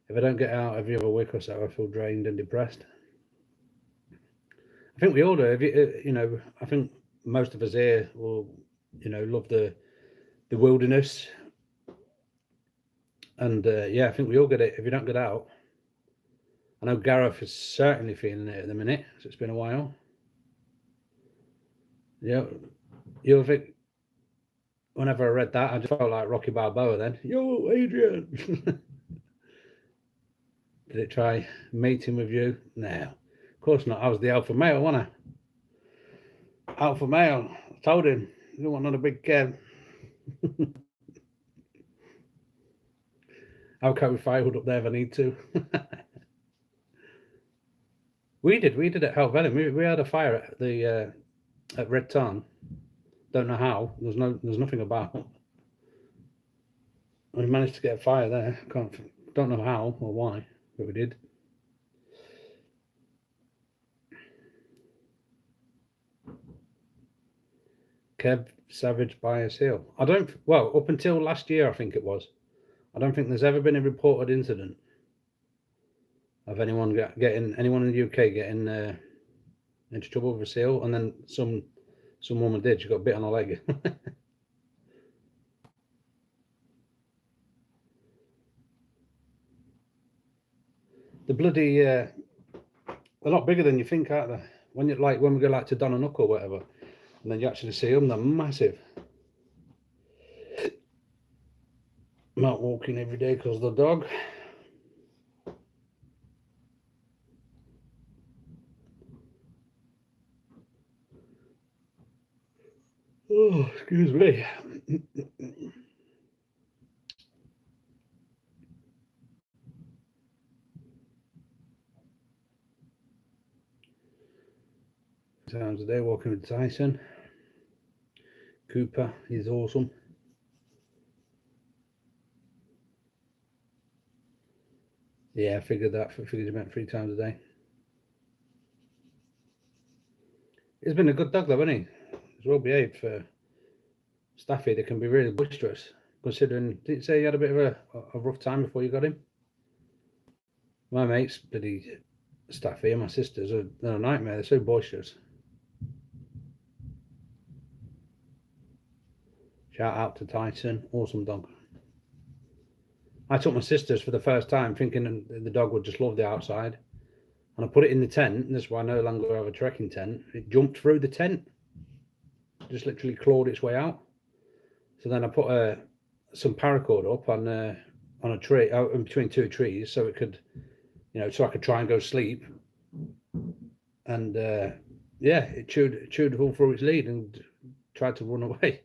If I don't get out every other week or so, I feel drained and depressed. I think we all do. I think most of us here will, love the wilderness, and yeah, I think we all get it. If you don't get out, I know Gareth is certainly feeling it at the minute. So it's been a while. Yeah, you'll think. Whenever I read that, I just felt like Rocky Balboa. Then, yo, Adrian. Did it try mating with you? No, of course not. I was the alpha male, wasn't I? Alpha male. I told him you don't want another big I'll carry firewood up there if I need to. We did at Helvellyn. We had a fire at the at Red Tarn. Don't know how. There's nothing about. We managed to get a fire there. Don't know how or why, but we did. Kev Savage Bias Hill. Up until last year, I think it was. I don't think there's ever been a reported incident of anyone anyone in the UK getting into trouble with a seal, and then some woman did. She got bit on her leg. The bloody they're a lot bigger than you think, aren't they? When we go to Donanook or whatever, and then you actually see them, they're massive. I'm out walking every day because of the dog. Oh, excuse me. Times a day walking with Tyson. Cooper, he's awesome. Yeah, I figured he meant 3 times a day. He's been a good dog though, hasn't he? He's well behaved for Staffy. They can be really boisterous, considering. Did you say you had a bit of a rough time before you got him? My mates, bloody Staffy and my sisters, they're a nightmare. They're so boisterous. Shout out to Tyson, awesome dog. I took my sisters for the first time thinking the dog would just love the outside. And I put it in the tent, and this is why I no longer have a trekking tent. It jumped through the tent, just literally clawed its way out. So then I put some paracord up on a tree, in between 2 trees, so it could, so I could try and go sleep. And yeah, it chewed all through its lead and tried to run away.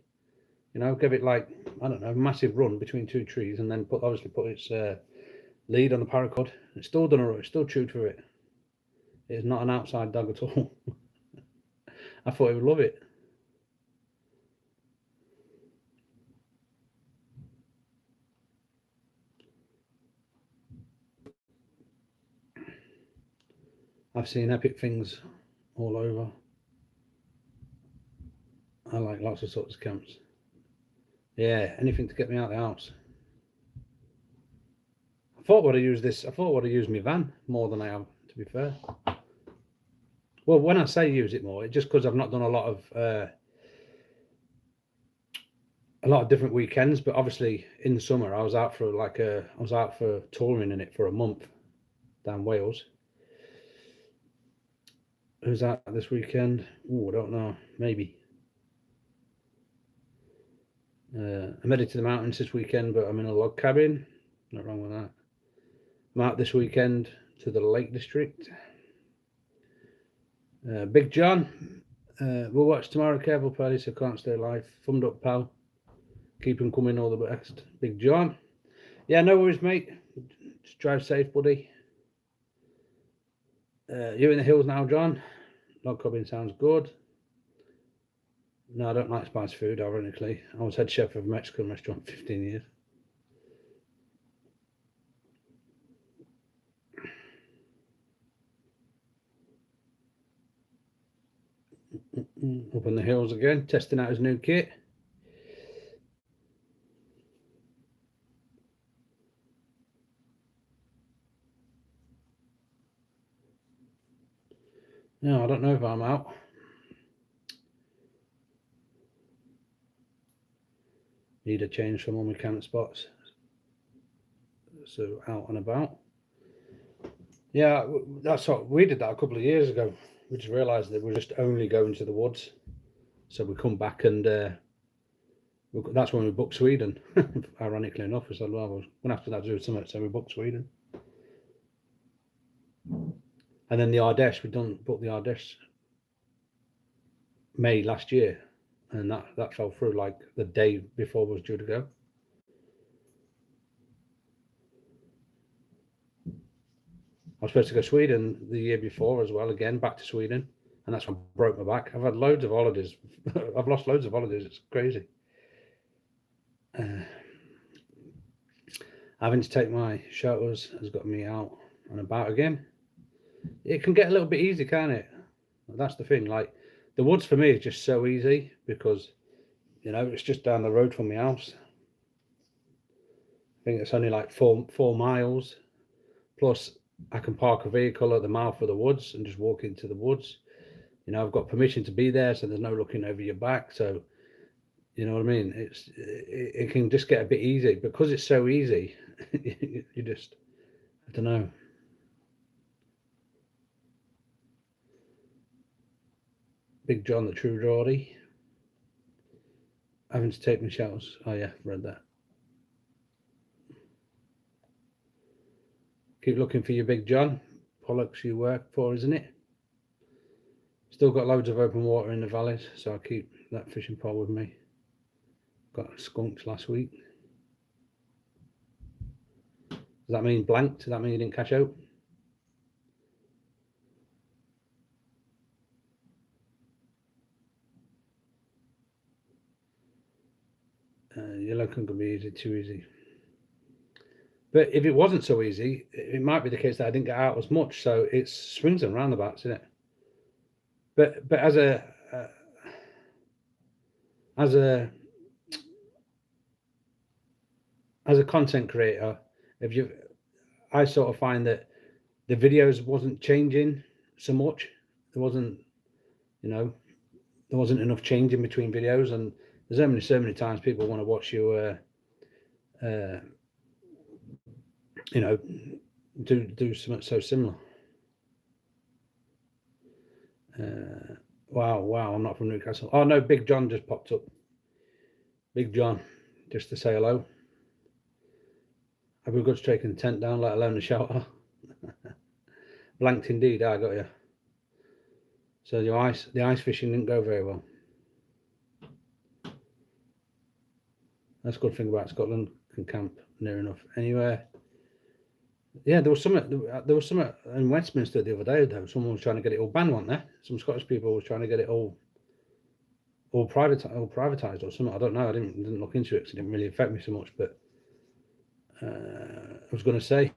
Give it a massive run between 2 trees, and then put its lead on the paracord. It's still done it. Still chewed through it. It's not an outside dog at all. I thought he would love it. I've seen epic things all over. I like lots of sorts of camps. Yeah, anything to get me out of the house. I thought I would have used my van more than I have, to be fair. Well, when I say use it more, it's just because I've not done a lot of different weekends. But obviously, in the summer, I was out for touring in it for a month down Wales. Who's out this weekend? Oh, I don't know. Maybe. I'm headed to the mountains this weekend, but I'm in a log cabin. Not wrong with that. I'm out this weekend to the Lake District. Big John, we'll watch tomorrow. Careful, Paddy, so can't stay alive. Thumbed up, pal. Keep them coming, all the best. Big John. Yeah, no worries, mate. Just drive safe, buddy. You in the hills now, John? Log cabin sounds good. No, I don't like spicy food, ironically. I was head chef of a Mexican restaurant for 15 years. Up in the hills again, testing out his new kit. No, I don't know if I'm out. Need a change from all my camp spots. So out and about. Yeah, that's what we did that a couple of years ago. We just realised that we're just only going to the woods. So we come back and that's when we booked Sweden. Ironically enough, we said, well, we're going to have to do something, so we booked Sweden. And then the Ardèche, we booked the Ardèche May last year, and that fell through like the day before we was due to go. I was supposed to go to Sweden the year before as well, again, back to Sweden, and that's when I broke my back. I've had loads of holidays. I've lost loads of holidays. It's crazy. Having to take my showers has got me out and about again. It can get a little bit easy, can't it? That's the thing. Like the woods for me is just so easy because, you know, it's just down the road from my house. I think it's only like 4 miles. Plus, I can park a vehicle at the mouth of the woods and just walk into the woods. You know, I've got permission to be there, so there's no looking over your back. So, you know what I mean? It can just get a bit easy because it's so easy. You just, I don't know. Big John the True Geordie. Having to take my showers. Oh yeah, read that. Keep looking for your Big John. Pollocks you work for, isn't it? Still got loads of open water in the valleys, so I keep that fishing pole with me. Got skunks last week. Does that mean blanked? Does that mean you didn't catch out? Yellow can be easy, too easy. But if it wasn't so easy, it might be the case that I didn't get out as much. So it's swings and roundabouts, isn't it? But as a content creator, I sort of find that the videos wasn't changing so much. There wasn't, you know, there wasn't enough changing between videos, and there's so many times people want to watch you, you know, do something so similar. Wow, I'm not from Newcastle. Oh no, Big John just popped up. Big John, just to say hello. I've been good taking the tent down, let alone the shelter. Blanked indeed, I got you. So the ice fishing didn't go very well. That's a good thing about Scotland. Can camp near enough anywhere. Yeah, there was some in Westminster the other day though. Someone was trying to get it all banned, weren't there? Some Scottish people were trying to get it all privatized or something. I don't know. I didn't look into it because it didn't really affect me so much. But I was going to say,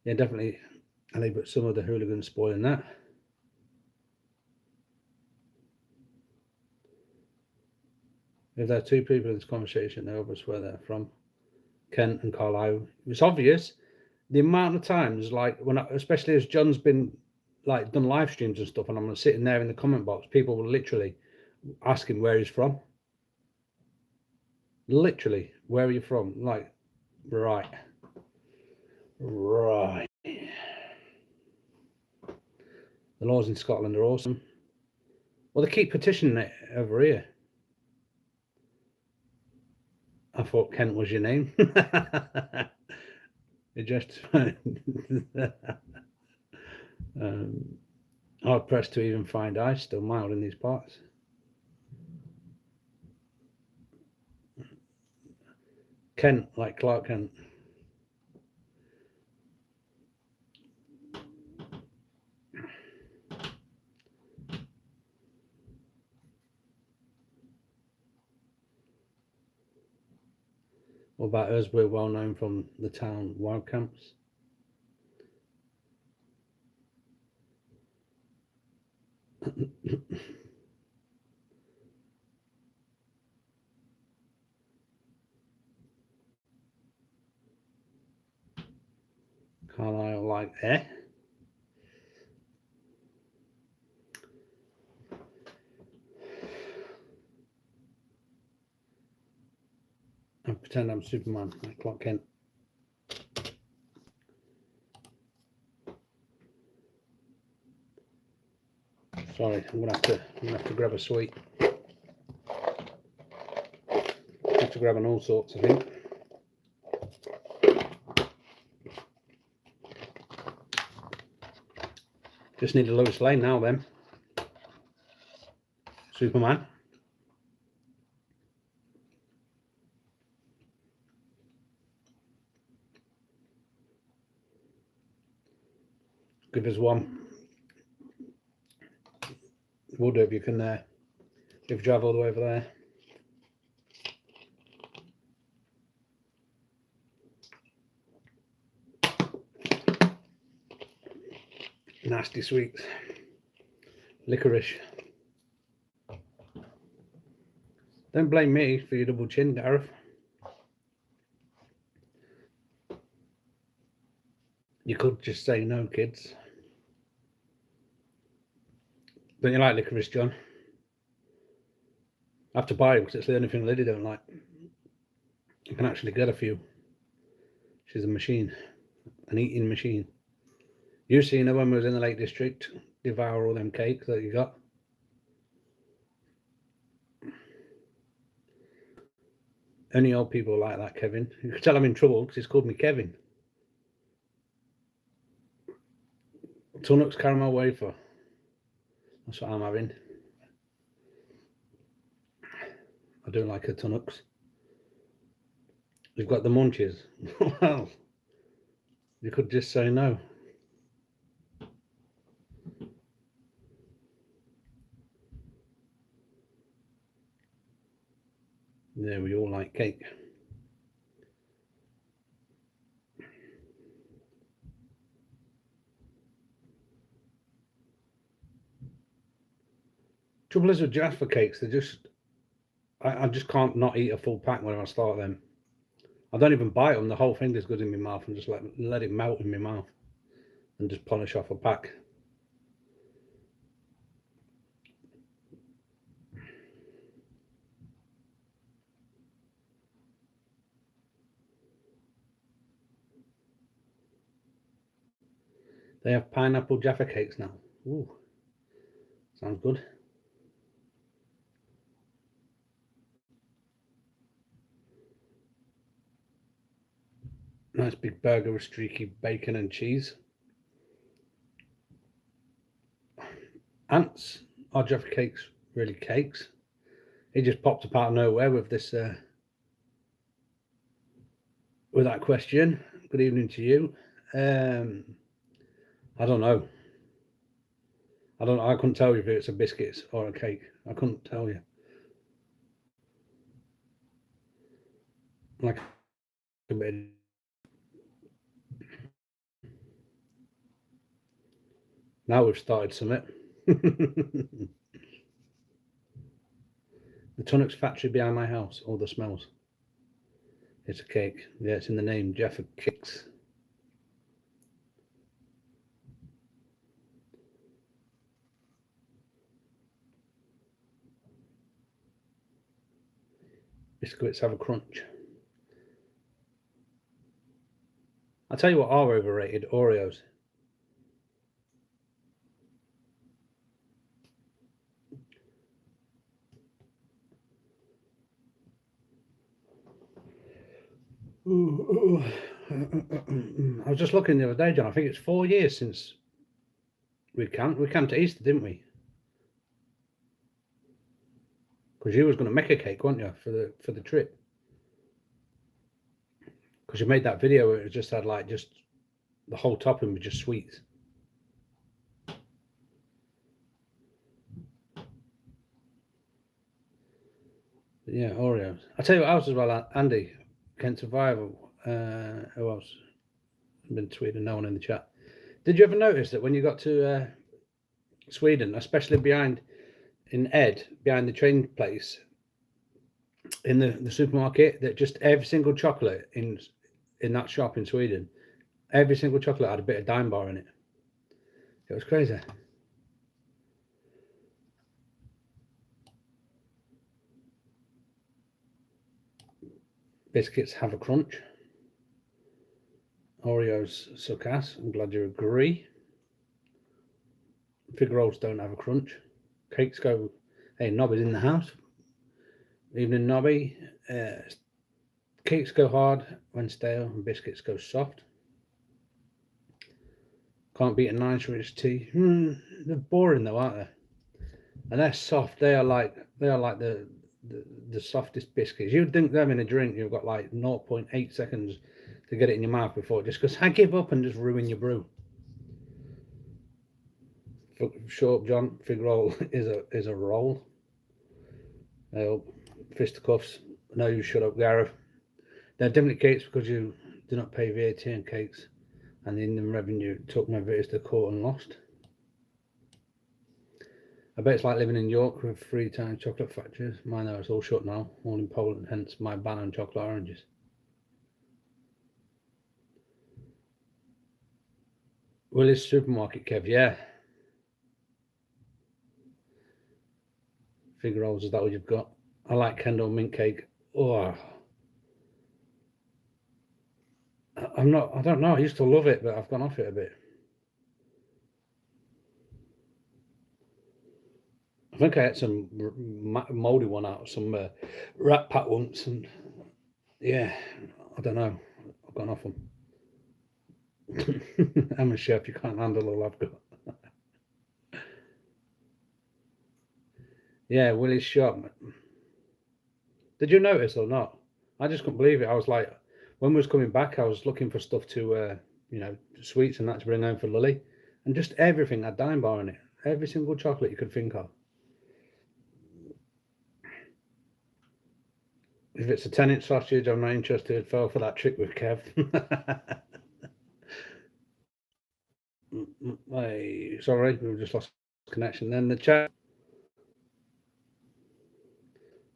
yeah, definitely. But some of the hooligans spoiling that. If there are two people in this conversation, they're obvious where they're from. Kent and Carlisle. It's obvious. The amount of times, like especially as John's been like done live streams and stuff, and I'm sitting there in the comment box, people will literally ask him where he's from. Literally, where are you from? Like, right. The laws in Scotland are awesome. Well, they keep petitioning it over here. I thought Kent was your name. It just hard pressed to even find ice, still mild in these parts. Kent, like Clark Kent. What about us? We're well known from the town wild camps. Carlisle like eh? And pretend I'm Superman, like Clark Kent. Sorry, I'm gonna have to grab a sweet. Have to grab an all sorts, I think. Just need a Lois Lane now then. Superman. Give us one. Will do if you can if you drive all the way over there. Nasty sweets. Licorice. Don't blame me for your double chin, Gareth. You could just say no, kids. Don't you like licorice, John? I have to buy them because it's the only thing Liddy don't like. You can actually get a few. She's a machine, an eating machine. You seen her when we was in the Lake District, devour all them cakes that you got. Only old people like that, Kevin. You could tell I'm in trouble because he's called me Kevin. Tunnocks caramel wafer. That's what I'm having. I do like a Tunnocks. You've got the munchies. Well, you could just say no. Yeah, we all like cake. Trouble is with Jaffa cakes, they're just, I just can't not eat a full pack when I start them. I don't even bite them, the whole thing just goes in my mouth and just let it melt in my mouth and just polish off a pack. They have pineapple Jaffa cakes now. Ooh, sounds good. Nice big burger with streaky bacon and cheese. Ants, are Jaffa cakes really cakes? He just popped up out of nowhere with this, with that question. Good evening to you. I don't know. I couldn't tell you if it's a biscuit or a cake. I couldn't tell you. Like a bit. Now we've started something. The Tunnocks factory behind my house. All the smells. It's a cake. Yeah, it's in the name. Jaffa Cakes. Biscuits have a crunch. I'll tell you what are overrated, Oreos. I was just looking the other day, John. I think it's 4 years since we camped at Easter, didn't we? Because you was going to make a cake, weren't you, for the trip? Because you made that video where it just had like just the whole topping was just sweets. But yeah, Oreos. I'll tell you what else as well, Andy, Kent Survival. Who else? I've been tweeting no one in the chat. Did you ever notice that when you got to Sweden, especially behind the train place in the supermarket, that just every single chocolate in that shop in Sweden, every single chocolate had a bit of dime bar in it. It was crazy. Biscuits have a crunch. Oreos suck ass. I'm glad you agree. Fig rolls don't have a crunch. Cakes go. Hey, Nobby's in the house. Evening, Nobby. Cakes go hard when stale, and biscuits go soft. Can't beat a nice rich tea. They're boring though, aren't they? And they're soft. They are like the softest biscuits. You'd think them in a drink, you've got like 0.8 seconds to get it in your mouth before it just goes, I give up, and just ruin your brew. Short John, fig roll is a roll. Fisticuffs. No, you shut up, Gareth. They're definitely cakes because you do not pay VAT on cakes, and the Indian revenue took my visitors to court and lost. I bet it's like living in York with 3 tiny chocolate factories. Mine though, it's all shut now, all in Poland, hence my ban on chocolate oranges. Willis supermarket, Kev, yeah. Fig rolls, is that what you've got? I like Kendall mint cake. Oh, I don't know, I used to love it, but I've gone off it a bit. I think I had some mouldy one out of some Rat Pack once, and yeah, I don't know, I've gone off them. I'm a chef, you can't handle all I've got. Yeah, Willie's shop. Did you notice or not? I just couldn't believe it. I was like, when we was coming back, I was looking for stuff to, sweets and that to bring home for Lily, and just everything had dime bar in it. Every single chocolate you could think of. If it's a 10-inch sausage, I'm not interested. Fell for that trick with Kev. Sorry, we've just lost connection. Then the chat.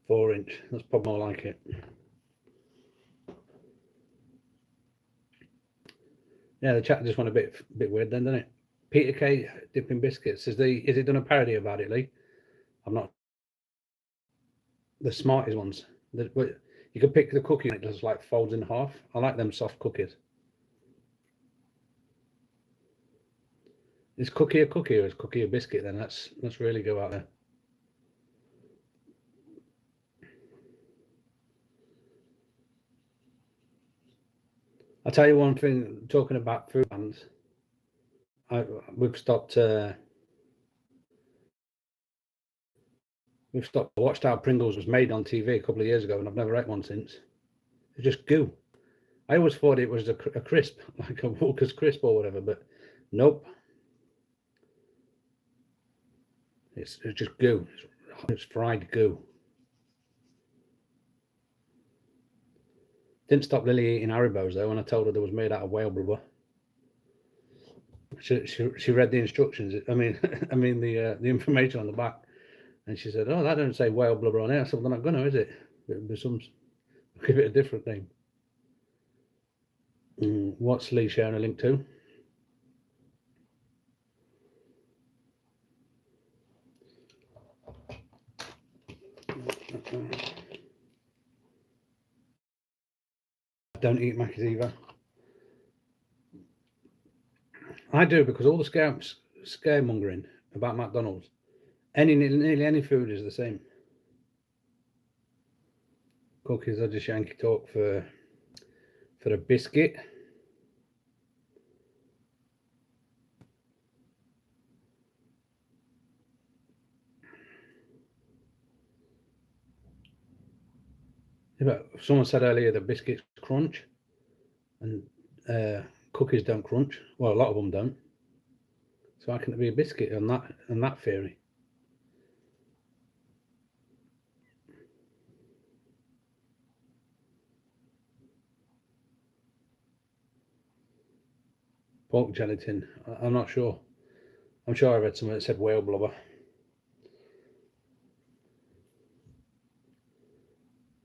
4-inch. That's probably more like it. Yeah, the chat just went a bit weird then, didn't it? Peter K dipping biscuits. Is it done a parody about it, Lee? I'm not. The smartest ones. You could pick the cookie and it just like folds in half. I like them soft cookies. Is cookie a cookie or is cookie a biscuit then? Let's really go out there. I'll tell you one thing, talking about food bans. We've stopped. I watched how Pringles was made on TV a couple of years ago, and I've never ate one since. It's just goo. I always thought it was a crisp, like a Walker's crisp or whatever, but nope. It's just goo. It's fried goo. Didn't stop Lily eating Haribos though when I told her they was made out of whale blubber. She read the instructions. I mean the information on the back, and she said, "Oh, that don't say whale blubber on it." I said, "Well, they're not gonna, is it? It'll be some. Give it a different name." What's Lee sharing a link to? Don't eat Macca's either. I do, because all the scaremongering about McDonald's, nearly any food is the same. Cookies are just Yankee talk for a biscuit. Yeah, but someone said earlier that biscuits crunch and cookies don't crunch. Well, a lot of them don't. So how can it be a biscuit on that theory? Pork gelatin. I'm not sure. I'm sure I read something that said whale blubber.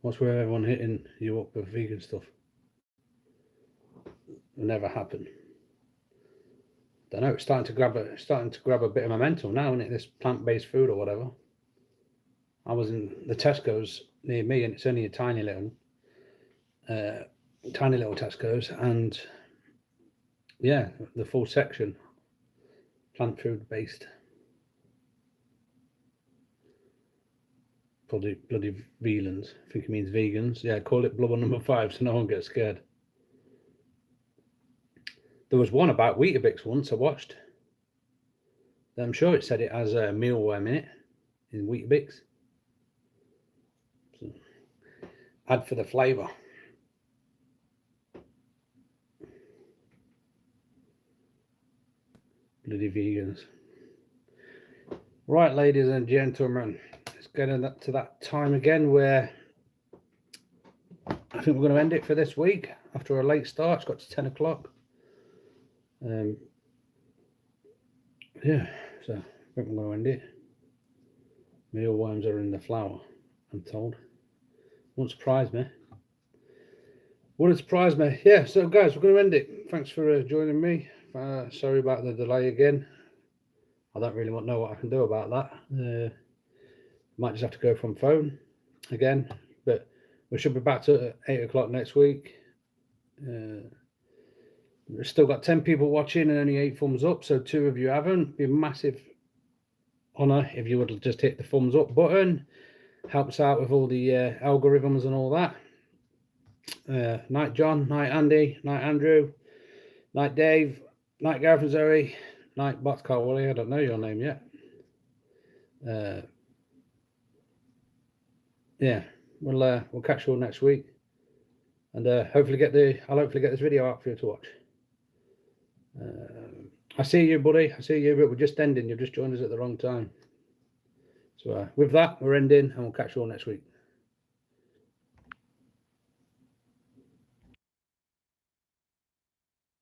What's with everyone hitting you up with vegan stuff? It'll never happen. Don't know. It's starting to grab a bit of momentum now, isn't it? This plant-based food or whatever. I was in the Tesco's near me, and it's only a tiny little Tesco's, and yeah, the full section plant food based. Bloody vegans. I think it means vegans. Yeah, call it blubber number 5 so no one gets scared. There was one about Weetabix once I watched. I'm sure it said it has a mealworm in it, in Weetabix. So, add for the flavour. Bloody vegans. Right, ladies and gentlemen, it's getting to that time again where I think we're going to end it for this week after a late start. It's got to 10 o'clock. Yeah, so I think we're going to end it. Mealworms are in the flour, I'm told. Won't surprise me. Wouldn't surprise me. Yeah, so guys, we're going to end it. Thanks for joining me. Sorry about the delay again. I don't really know what I can do about that. Might just have to go from phone again, but we should be back to 8 o'clock next week. We've still got 10 people watching and only 8 thumbs up, so 2 of you haven't. It'd be a massive honour if you would just hit the thumbs up button. Helps out with all the algorithms and all that. Night John, night Andy, night Andrew, night Dave, night Gareth and Zoe, night Bots Carwally. I don't know your name yet. Yeah, we'll catch you all next week, and I'll hopefully get this video out for you to watch. I see you, buddy. I see you, but we're just ending. You've just joined us at the wrong time. So with that, we're ending, and we'll catch you all next week.